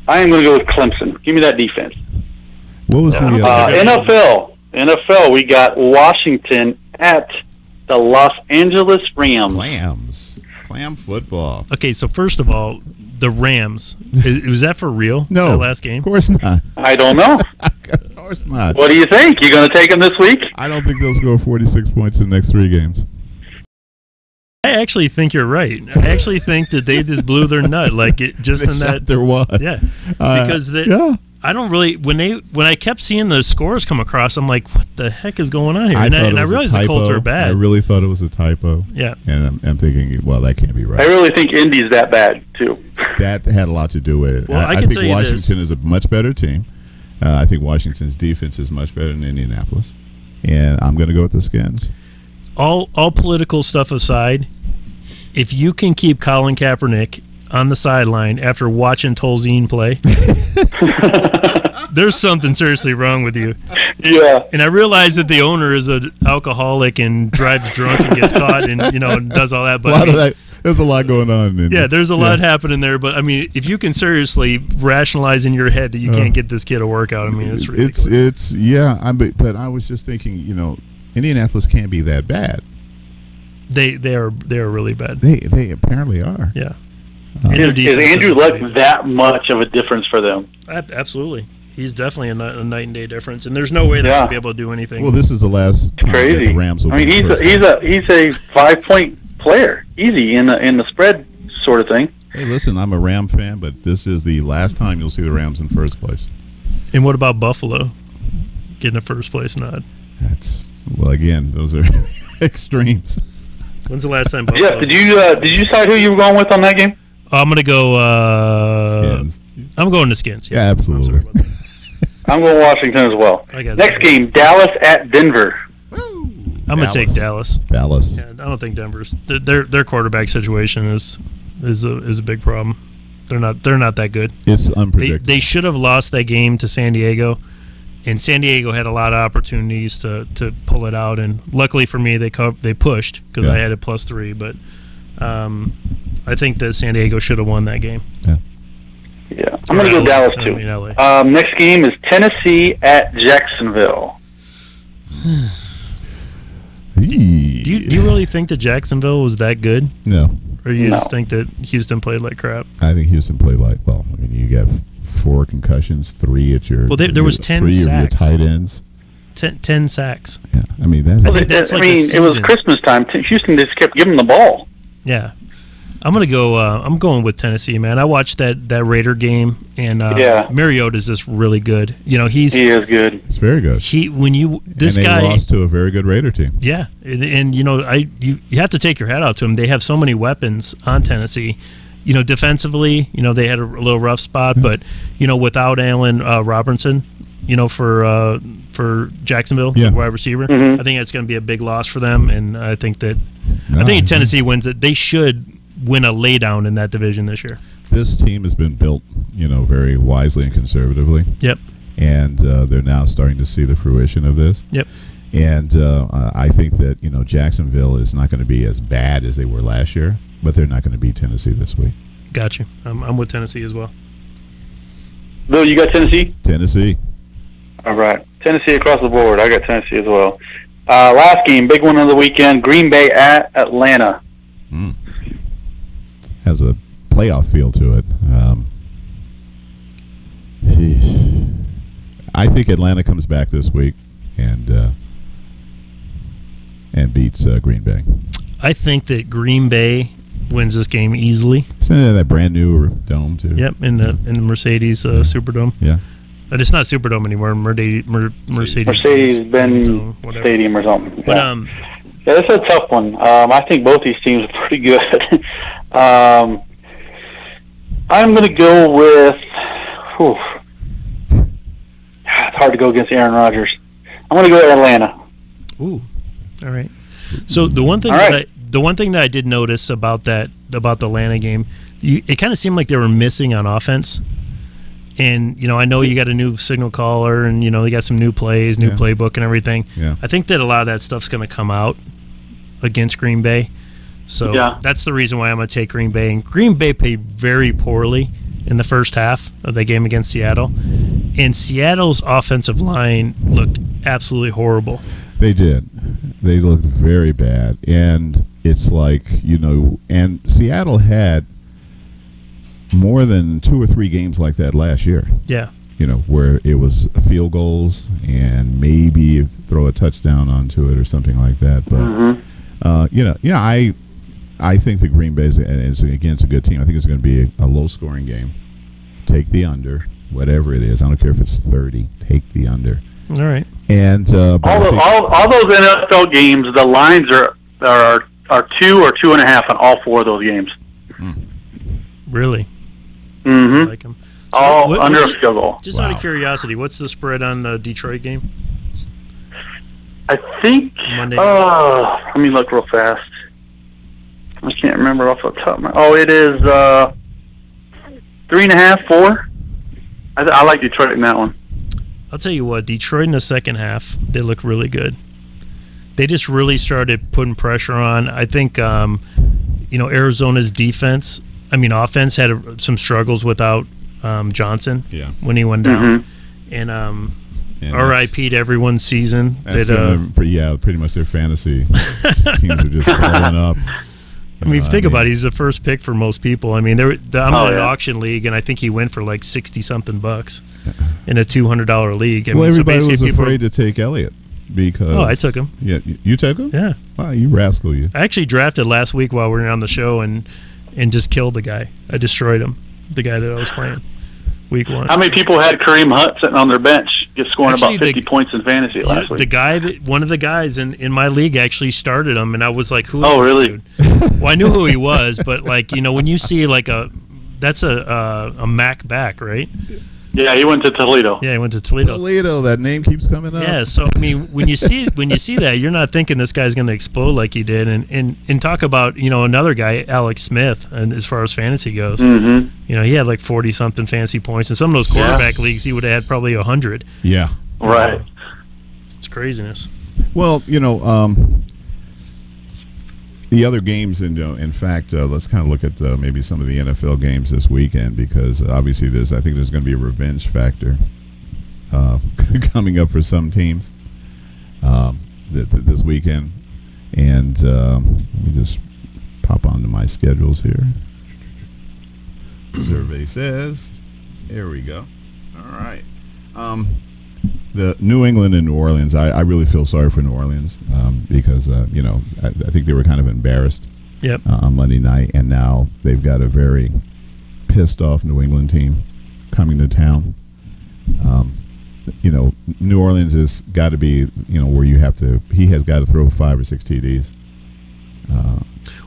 Speaker 5: I am going to go with Clemson. Give me that defense.
Speaker 3: What was the
Speaker 5: NFL? We got Washington at the Los Angeles Rams.
Speaker 3: Clam football.
Speaker 4: Okay, so first of all, the Rams. Was that for real?
Speaker 3: No.
Speaker 4: That last game?
Speaker 3: Of course not.
Speaker 5: I don't know.
Speaker 3: Of course not.
Speaker 5: What do you think? You going to take them this week?
Speaker 3: I don't think they'll score 46 points in the next 3 games.
Speaker 4: I actually think you're right. I actually think that they just blew their nut, like it just
Speaker 3: they
Speaker 4: in
Speaker 3: shot
Speaker 4: that
Speaker 3: their wad.
Speaker 4: Yeah, because I don't really when I kept seeing the scores come across, I'm like, what the heck is going on here?
Speaker 3: I
Speaker 4: realized the Colts are bad.
Speaker 3: I really thought it was a typo.
Speaker 4: Yeah,
Speaker 3: and I'm thinking, well, that can't be right.
Speaker 5: I really think Indy's that bad too.
Speaker 3: That had a lot to do with it.
Speaker 4: Well,
Speaker 3: I think Washington is a much better team. I think Washington's defense is much better than Indianapolis, and I'm going to go with the Skins.
Speaker 4: All political stuff aside, if you can keep Colin Kaepernick on the sideline after watching Tolzien play, there's something seriously wrong with you.
Speaker 5: Yeah.
Speaker 4: And I realize that the owner is an alcoholic and drives drunk and gets caught and and does all that. But
Speaker 3: there's a lot going on.
Speaker 4: There's a lot happening there. But I mean, if you can seriously rationalize in your head that you can't get this kid a workout, I mean, it's ridiculous.
Speaker 3: But I was just thinking, Indianapolis can't be that bad.
Speaker 4: They are really bad.
Speaker 3: They apparently are.
Speaker 4: Yeah.
Speaker 5: Is Andrew Luck that much of a difference for them?
Speaker 4: Absolutely. He's definitely a night and day difference, and there's no way they're going to be able to do anything.
Speaker 3: Well, this is the last time that the Rams will
Speaker 5: he's a 5-point player, easy in the spread sort of thing.
Speaker 3: Hey, listen, I'm a Ram fan, but this is the last time you'll see the Rams in first place.
Speaker 4: And what about Buffalo getting a first place nod?
Speaker 3: Again, those are extremes.
Speaker 4: When's the last time Buffalo?
Speaker 5: Yeah, did you decide who you were going with on that game?
Speaker 4: I'm going to go
Speaker 3: Skins.
Speaker 4: I'm going to Skins.
Speaker 3: Yeah, absolutely.
Speaker 5: I'm going Washington as well. Next game, Dallas at Denver.
Speaker 4: I'm going to take Dallas. Yeah, I don't think Denver's their quarterback situation is a big problem. They're not that good.
Speaker 3: It's unpredictable.
Speaker 4: They should have lost that game to San Diego, and San Diego had a lot of opportunities to pull it out. And luckily for me, they pushed because I had it +3. But I think that San Diego should have won that game.
Speaker 5: Yeah, I'm going to go Dallas too. Next game is Tennessee at Jacksonville.
Speaker 4: Do you really think that Jacksonville was that good?
Speaker 3: No.
Speaker 4: Or you just think that Houston played like crap?
Speaker 3: I think Houston played you got 4 concussions, 3 at your.
Speaker 4: Well, there was 10
Speaker 3: sacks. 3
Speaker 4: sacks.
Speaker 3: of your tight ends.
Speaker 4: 10 sacks.
Speaker 3: Yeah,
Speaker 5: it was Christmas time. Houston just kept giving the ball.
Speaker 4: Yeah. I'm gonna go. I'm going with Tennessee, man. I watched that Raider game, and Mariota's just really good. He
Speaker 5: is good.
Speaker 3: It's very good.
Speaker 4: They
Speaker 3: lost to a very good Raider team.
Speaker 4: Yeah, and you have to take your hat out to them. They have so many weapons on Tennessee. Defensively, they had a little rough spot, but without Allen Robinson, for Jacksonville, wide receiver, I think it's going to be a big loss for them, and I think that Tennessee wins it. They should win a laydown in that division this year.
Speaker 3: This team has been built, very wisely and conservatively.
Speaker 4: Yep.
Speaker 3: And they're now starting to see the fruition of this.
Speaker 4: Yep.
Speaker 3: And I think that Jacksonville is not going to be as bad as they were last year, but they're not going to beat Tennessee this week.
Speaker 4: Got you. I'm with Tennessee as well.
Speaker 5: Bill, you got Tennessee?
Speaker 3: Tennessee.
Speaker 5: All right. Tennessee across the board. I got Tennessee as well. Last game, big one of the weekend, Green Bay at Atlanta.
Speaker 3: Has a playoff feel to it. I think Atlanta comes back this week and beats Green Bay.
Speaker 4: I think that Green Bay wins this game easily.
Speaker 3: Isn't it that brand new dome too?
Speaker 4: Yep, in the Mercedes Superdome.
Speaker 3: Yeah.
Speaker 4: But it's not Superdome anymore. Mercedes-Benz
Speaker 5: Stadium or something.
Speaker 4: But
Speaker 5: that's a tough one. I think both these teams are pretty good. I'm going to go with. It's hard to go against Aaron Rodgers. I'm going to go with Atlanta.
Speaker 4: Ooh, all right. So the one thing that I did notice about the Atlanta game, it kind of seemed like they were missing on offense. And, I know you got a new signal caller and, you got some new plays, new playbook and everything.
Speaker 3: Yeah.
Speaker 4: I think that a lot of that stuff's going to come out against Green Bay. So that's the reason why I'm going to take Green Bay. And Green Bay played very poorly in the first half of that game against Seattle. And Seattle's offensive line looked absolutely horrible.
Speaker 3: They did. They looked very bad. And it's like, and Seattle had more than 2 or 3 games like that last year.
Speaker 4: Yeah.
Speaker 3: Where it was field goals and maybe throw a touchdown onto it or something like that. But, I think the Green Bay is again, it's a good team. I think it's going to be a low-scoring game. Take the under. whatever it is. I don't care if it's 30. Take the under.
Speaker 4: All right.
Speaker 3: And
Speaker 5: all those NFL games, the lines are 2 or 2.5 on all 4 of those games.
Speaker 4: Really?
Speaker 5: Mm-hmm.
Speaker 4: I like them.
Speaker 5: All under a field goal.
Speaker 4: Just out of curiosity, what's the spread on the Detroit game?
Speaker 5: I think.
Speaker 4: Monday.
Speaker 5: Let me look real fast. I can't remember off the top of my. Oh, it is 3.5, 4. I like Detroit in that one.
Speaker 4: I'll tell you what, Detroit in the second half, they look really good. They just really started putting pressure on. I think, Arizona's offense had some struggles without Johnson when he went down.
Speaker 5: Mm-hmm.
Speaker 4: And RIP to everyone's season.
Speaker 3: That's pretty much their fantasy teams are just blowing up.
Speaker 4: If you think about it, he's the first pick for most people. I'm in an auction league, and I think he went for like $60-something in a $200 league.
Speaker 3: Everybody was afraid to take Elliott because.
Speaker 4: Oh, I took him.
Speaker 3: Yeah, you took him?
Speaker 4: Yeah.
Speaker 3: Wow, you rascal, you.
Speaker 4: I actually drafted last week while we were on the show and just killed the guy. I destroyed him, the guy that I was playing week 1.
Speaker 5: How many people had Kareem Hunt sitting on their bench, just scoring about 50 points in fantasy last week?
Speaker 4: One of the guys in my league actually started him, and I was like, "Who is this
Speaker 5: really?
Speaker 4: dude?" Well, I knew who he was, but when you see that's a Mac back, right?
Speaker 5: Yeah, he went to Toledo.
Speaker 4: Yeah, he went to Toledo.
Speaker 3: Toledo, that name keeps coming up.
Speaker 4: Yeah, so when you see that, you're not thinking this guy's going to explode like he did. And talk about another guy, Alex Smith, and as far as fantasy goes,
Speaker 5: mm-hmm.
Speaker 4: He had like 40-something fantasy points. In some of those quarterback leagues, he would have had probably 100.
Speaker 3: Yeah,
Speaker 5: right.
Speaker 4: It's craziness.
Speaker 3: Well, the other games, in fact, let's kind of look at maybe some of the NFL games this weekend, because obviously I think there's going to be a revenge factor coming up for some teams this weekend. And let me just pop onto my schedules here. Survey says, there we go. All right. The New England and New Orleans, I really feel sorry for New Orleans because, I think they were kind of embarrassed on Monday night, and now they've got a very pissed off New England team coming to town. New Orleans has got to be, where he has got to throw 5 or 6 TDs.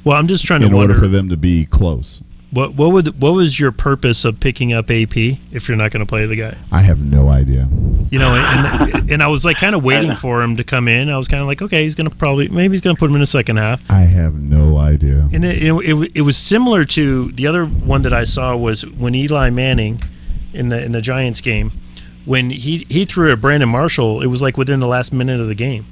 Speaker 4: Well, I'm just trying to
Speaker 3: in order for them to be close.
Speaker 4: What was your purpose of picking up AP if you're not going to play the guy?
Speaker 3: I have no idea.
Speaker 4: And I was like kind of waiting for him to come in. I was kind of like, okay, he's going to put him in the second half.
Speaker 3: I have no idea.
Speaker 4: And it was similar to the other one that I saw was when Eli Manning in the Giants game, when he threw at Brandon Marshall, it was like within the last minute of the game.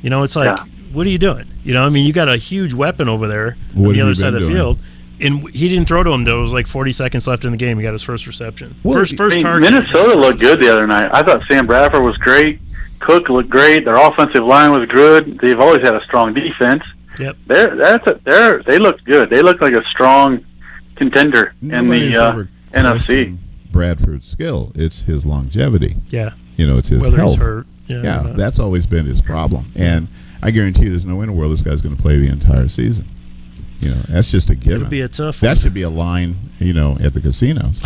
Speaker 4: It's like, what are you doing? You got a huge weapon over there on the other side of the field. And he didn't throw to him, though. It was like 40 seconds left in the game. He got his first reception. First target.
Speaker 5: Minnesota looked good the other night. I thought Sam Bradford was great. Cook looked great. Their offensive line was good. They've always had a strong defense.
Speaker 4: Yep.
Speaker 5: They looked good. They look like a strong contender in the NFC.
Speaker 3: Bradford's skill. It's his longevity.
Speaker 4: Yeah.
Speaker 3: It's his
Speaker 4: Whether
Speaker 3: health.
Speaker 4: He's hurt.
Speaker 3: Yeah, that's always been his problem. And I guarantee you there's no way in the world this guy's going to play the entire season. That's just a given.
Speaker 4: It'll be a tough one.
Speaker 3: That should be a line, at the casinos.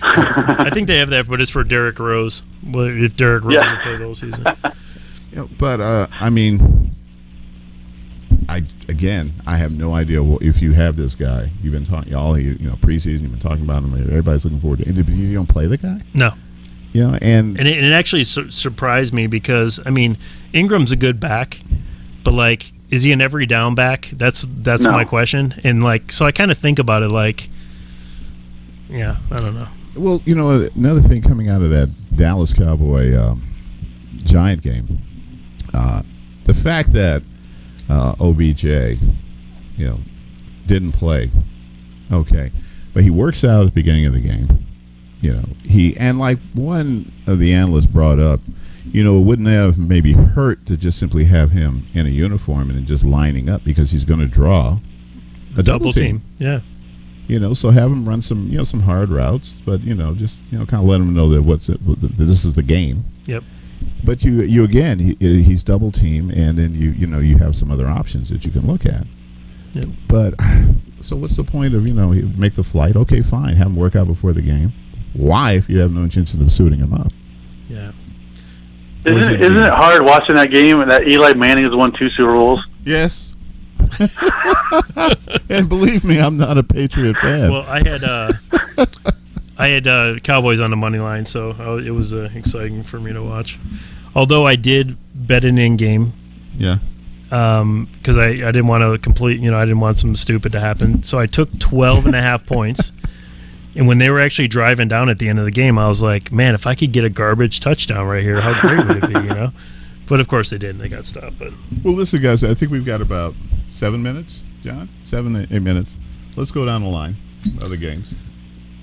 Speaker 4: I think they have that, but it's for Derrick Rose. Well, if Derrick Rose will play the whole season.
Speaker 3: But I have no idea if you have this guy. You've been talking preseason. You've been talking about him. Everybody's looking forward to it. You don't play the guy?
Speaker 4: No.
Speaker 3: And
Speaker 4: it actually surprised me because Ingram's a good back, but is he an every down back? That's my question. And so I kind of think about it I don't know.
Speaker 3: Well, another thing coming out of that Dallas Cowboy Giant game, the fact that OBJ, didn't play, okay, but he works out at the beginning of the game. One of the analysts brought up, it wouldn't have maybe hurt to just simply have him in a uniform and just lining up because he's going to draw a double team.
Speaker 4: Yeah.
Speaker 3: So have him run some, some hard routes, but just kind of let him know that this is the game.
Speaker 4: Yep.
Speaker 3: But you again, he's double team, and then you have some other options that you can look at.
Speaker 4: Yep.
Speaker 3: But so what's the point of make the flight? Okay, fine, have him work out before the game. why if you have no intention of suiting him up?
Speaker 4: Yeah.
Speaker 5: Isn't it hard watching that game that Eli Manning has won 2 Super Bowls?
Speaker 3: Yes. And believe me, I'm not a Patriot fan.
Speaker 4: Well, I had Cowboys on the money line, so it was exciting for me to watch. Although I did bet an in-game.
Speaker 3: Yeah.
Speaker 4: Because I didn't want to I didn't want something stupid to happen. So I took 12.5 points. And when they were actually driving down at the end of the game, I was like, man, if I could get a garbage touchdown right here, how great would it be, you know? But, of course, they didn't. They got stopped. But
Speaker 3: well, listen, guys, I think we've got about 7 minutes, John? 7, 8 minutes. Let's go down the line, other games.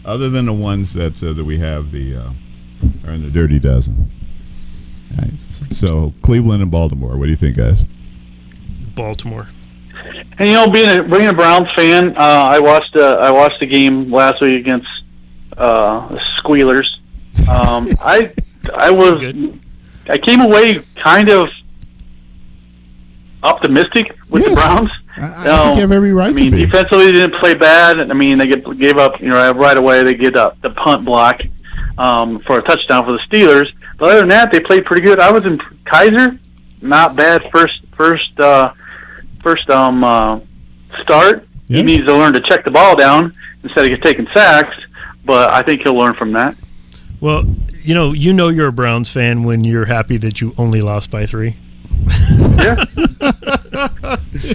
Speaker 3: Other than the ones that we have are in the Dirty Dozen. Nice. So, Cleveland and Baltimore. What do you think, guys?
Speaker 4: Baltimore.
Speaker 5: And being a Browns fan, I watched the game last week against the Squealers. I came away kind of optimistic with the Browns.
Speaker 3: I think you have every right to be.
Speaker 5: Defensively, they didn't play bad. I mean, they gave up right away. They get the punt block for a touchdown for the Steelers. But other than that, they played pretty good. I was in Kaiser, not bad first start. Yes. He needs to learn to check the ball down instead of taking sacks, but I think he'll learn from that.
Speaker 4: Well, you're a Browns fan when you're happy that you only lost by 3.
Speaker 5: Yeah.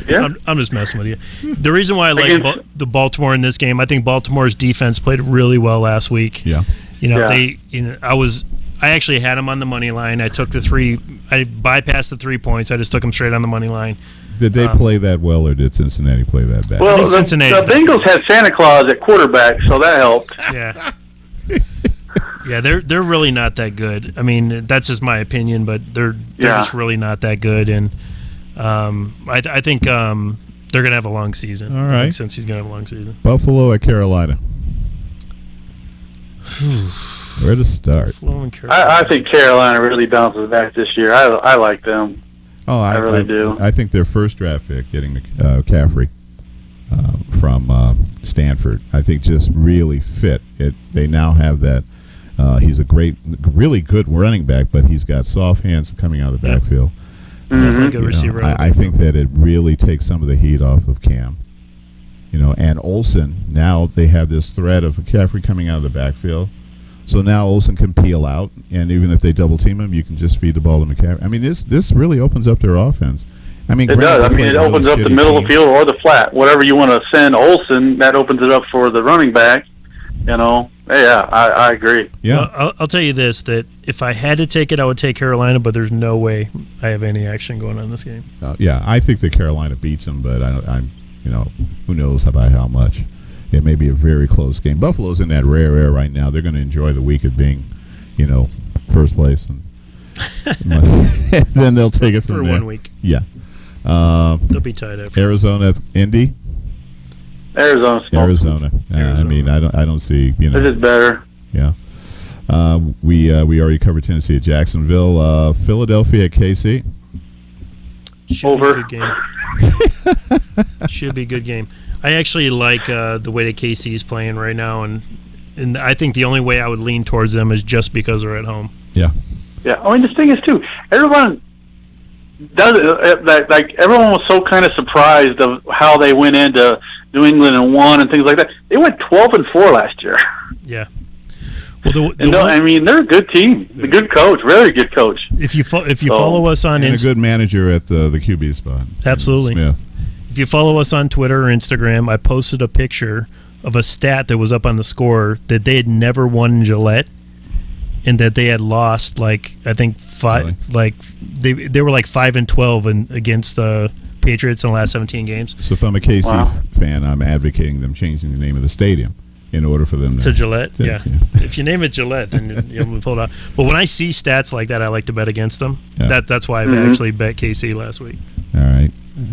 Speaker 5: Yeah.
Speaker 4: I'm just messing with you. The reason why I like the Baltimore in this game, I think Baltimore's defense played really well last week.
Speaker 3: Yeah.
Speaker 4: I actually had them on the money line. I took the 3. I bypassed the 3 points. I just took them straight on the money line.
Speaker 3: Did they play that well, or did Cincinnati play that bad?
Speaker 5: Well, the Bengals had Santa Claus at quarterback, so that helped.
Speaker 4: Yeah. Yeah, they're really not that good. I mean, that's just my opinion, but they're just really not that good, and I think they're gonna have a long season.
Speaker 3: All right,
Speaker 4: since he's gonna have a long season.
Speaker 3: Buffalo at Carolina. Where to start?
Speaker 5: I think Carolina really bounces back this year. I like them.
Speaker 3: Oh, I really do. I think their first draft pick, getting McCaffrey from Stanford, I think just really fit. They now have that. He's a really good running back, but he's got soft hands coming out of the backfield.
Speaker 4: Definitely a good receiver.
Speaker 3: I think that it really takes some of the heat off of Cam. And Olsen, now they have this threat of McCaffrey coming out of the backfield. So now Olsen can peel out, and even if they double team him, you can just feed the ball to McCaffrey. I mean, this really opens up their offense. I mean,
Speaker 5: it does. I mean, it opens up the middle of the field or the flat. Whatever you want to send Olsen, that opens it up for the running back. Yeah, I agree.
Speaker 4: Yeah, well, I'll tell you this: that if I had to take it, I would take Carolina, but there's no way I have any action going on in this game.
Speaker 3: Yeah, I think that Carolina beats them, but I'm who knows by how much. It may be a very close game. Buffalo's in that rare air right now. They're going to enjoy the week of being, first place, and then they'll take it from
Speaker 4: for
Speaker 3: there.
Speaker 4: 1 week.
Speaker 3: Yeah,
Speaker 4: they'll be tied up.
Speaker 3: Arizona, Indy.
Speaker 5: Arizona.
Speaker 3: I mean, I don't see.
Speaker 5: This is better.
Speaker 3: Yeah. We already covered Tennessee at Jacksonville. Philadelphia at KC.
Speaker 4: Should be a good game. Should be a good game. I actually like the way that KC is playing right now, and I think the only way I would lean towards them is just because they're at home.
Speaker 3: Yeah.
Speaker 5: Yeah. I mean, the thing is too, everyone does it. Like everyone was so kind of surprised of how they went into New England and won and things like that. They went 12-4 last year.
Speaker 4: Yeah. Well,
Speaker 5: I mean, they're a good team. A good coach, very good coach.
Speaker 4: If you follow us on
Speaker 3: and a good manager at the QB spot.
Speaker 4: Absolutely.
Speaker 3: Smith.
Speaker 4: If you follow us on Twitter or Instagram, I posted a picture of a stat that was up on the score that they had never won in Gillette, and that they had lost I think 5. Really? Like they were like 5-12 against the Patriots in the last 17 games.
Speaker 3: So if I'm a KC fan, I'm advocating them changing the name of the stadium in order for them
Speaker 4: to Gillette. Yeah. If you name it Gillette, then you'll pull it out. But when I see stats like that, I like to bet against them. Yeah. That's why I actually bet KC last week.
Speaker 3: All right.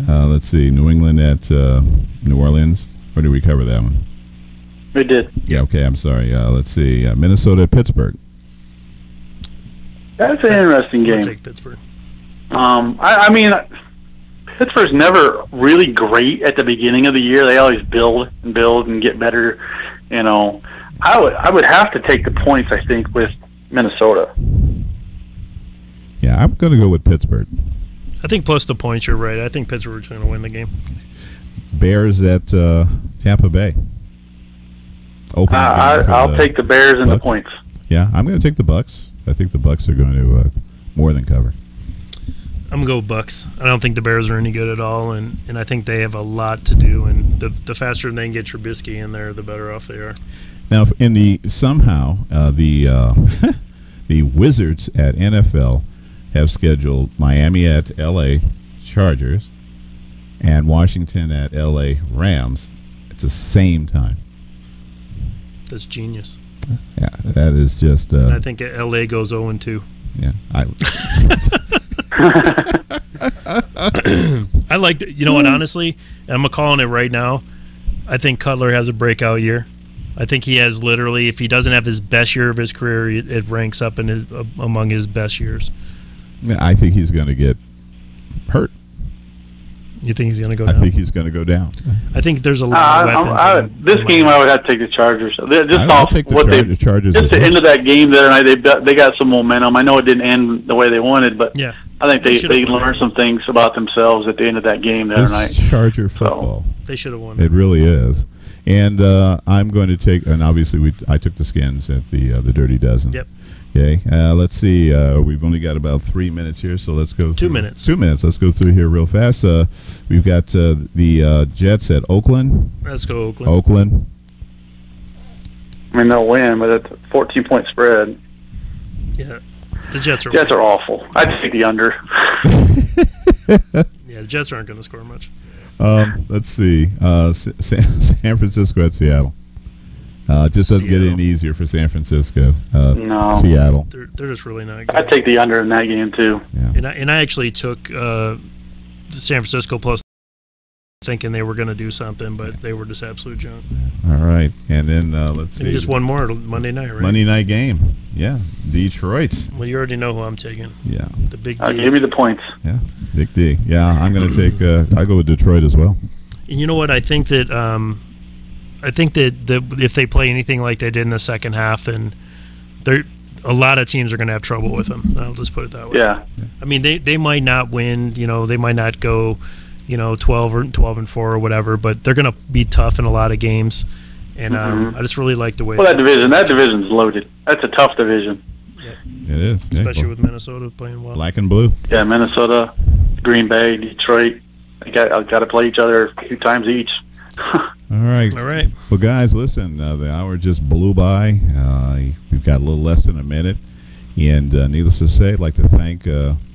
Speaker 3: Let's see. New England at New Orleans. Or did we cover that one?
Speaker 5: We did.
Speaker 3: Yeah, okay. I'm sorry. Let's see. Minnesota at Pittsburgh.
Speaker 5: That's an interesting game.
Speaker 4: I'll take Pittsburgh.
Speaker 5: I mean, Pittsburgh's never really great at the beginning of the year. They always build and get better, I would have to take the points, I think, with Minnesota.
Speaker 3: Yeah, I'm going to go with Pittsburgh.
Speaker 4: I think plus the points, you're right. I think Pittsburgh's going to win the game.
Speaker 3: Bears at Tampa Bay.
Speaker 5: I'll take the Bears and the points.
Speaker 3: Yeah, I'm going to take the Bucks. I think the Bucks are going to more than cover.
Speaker 4: I'm going to go Bucks. I don't think the Bears are any good at all, and I think they have a lot to do, and the faster they can get Trubisky in there, the better off they are.
Speaker 3: Now, in the the Wizards at NFL have scheduled Miami at L.A. Chargers and Washington at L.A. Rams at the same time.
Speaker 4: That's genius.
Speaker 3: Yeah, that is just...
Speaker 4: I think L.A. goes 0-2.
Speaker 3: Yeah.
Speaker 4: I like, you know what, honestly, and I'm calling it right now, I think Cutler has a breakout year. I think he has literally, if he doesn't have his best year of his career, it ranks up in among his best years.
Speaker 3: Yeah, I think he's going to get hurt.
Speaker 4: You think he's going to go down?
Speaker 3: I think he's going to go down.
Speaker 4: I think there's a lot of weapons.
Speaker 5: This game, I would have to take the Chargers.
Speaker 3: I'll take the Chargers.
Speaker 5: Just the end of that game the other night, they got some momentum. I know it didn't end the way they wanted, but
Speaker 4: yeah,
Speaker 5: I think they learned some things about themselves at the end of that game the other night.
Speaker 3: Charger football.
Speaker 4: So, they should have won.
Speaker 3: It really is. And I'm going to take, and obviously I took the Skins at the Dirty Dozen.
Speaker 4: Yep.
Speaker 3: Okay. Let's see. We've only got about 3 minutes here, so let's go.
Speaker 4: 2 minutes.
Speaker 3: 2 minutes. Let's go through here real fast. We've got the Jets at Oakland.
Speaker 4: Let's go Oakland.
Speaker 3: Oakland.
Speaker 5: I mean, they'll win, but it's a 14-point spread.
Speaker 4: Yeah. The Jets are.
Speaker 5: Jets are awful. I'd take the under.
Speaker 4: Yeah, the Jets aren't going to score much.
Speaker 3: Let's see. San Francisco at Seattle. Just doesn't get any easier for San Francisco.
Speaker 5: No.
Speaker 3: Seattle.
Speaker 4: They're just really not good.
Speaker 5: I'd take the under in that game, too.
Speaker 3: Yeah.
Speaker 4: And I actually took San Francisco plus, thinking they were going to do something, but they were just absolute junk.
Speaker 3: All right. And then let's see.
Speaker 4: And just one more Monday night, right?
Speaker 3: Monday night game. Yeah. Detroit.
Speaker 4: Well, you already know who I'm taking.
Speaker 3: Yeah.
Speaker 4: The big D.
Speaker 5: Give me the points.
Speaker 3: Yeah. Big D. Yeah, I'm going to take I'll go with Detroit as well.
Speaker 4: And you know what? I think that if they play anything like they did in the second half, then a lot of teams are going to have trouble with them. I'll just put it that way.
Speaker 5: Yeah.
Speaker 4: I mean, they might not win. You know, they might not go, 12-4 or whatever, but they're going to be tough in a lot of games. And I just really like the way.
Speaker 5: Well, that division's loaded. That's a tough division.
Speaker 4: Yeah.
Speaker 3: It is.
Speaker 4: Especially with Minnesota playing well.
Speaker 3: Black and blue.
Speaker 5: Yeah, Minnesota, Green Bay, Detroit. They got to play each other a few times each.
Speaker 3: All right. Well, guys, listen, the hour just blew by. We've got a little less than a minute. And needless to say, I'd like to thank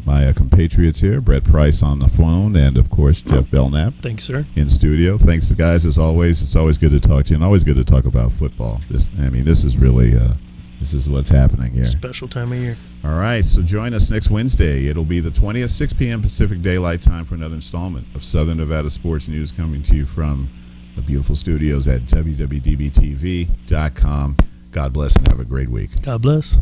Speaker 3: my compatriots here, Brett Price on the phone, and, of course, Jeff Belknap.
Speaker 4: Thanks, sir.
Speaker 3: In studio. Thanks, guys, as always. It's always good to talk to you, and always good to talk about football. This is really this is what's happening here.
Speaker 4: Special time of year.
Speaker 3: All right, so join us next Wednesday. It'll be the 20th, 6 p.m. Pacific Daylight Time for another installment of Southern Nevada Sports News coming to you from the beautiful studios at WWDBTV.com. God bless and have a great week.
Speaker 4: God bless.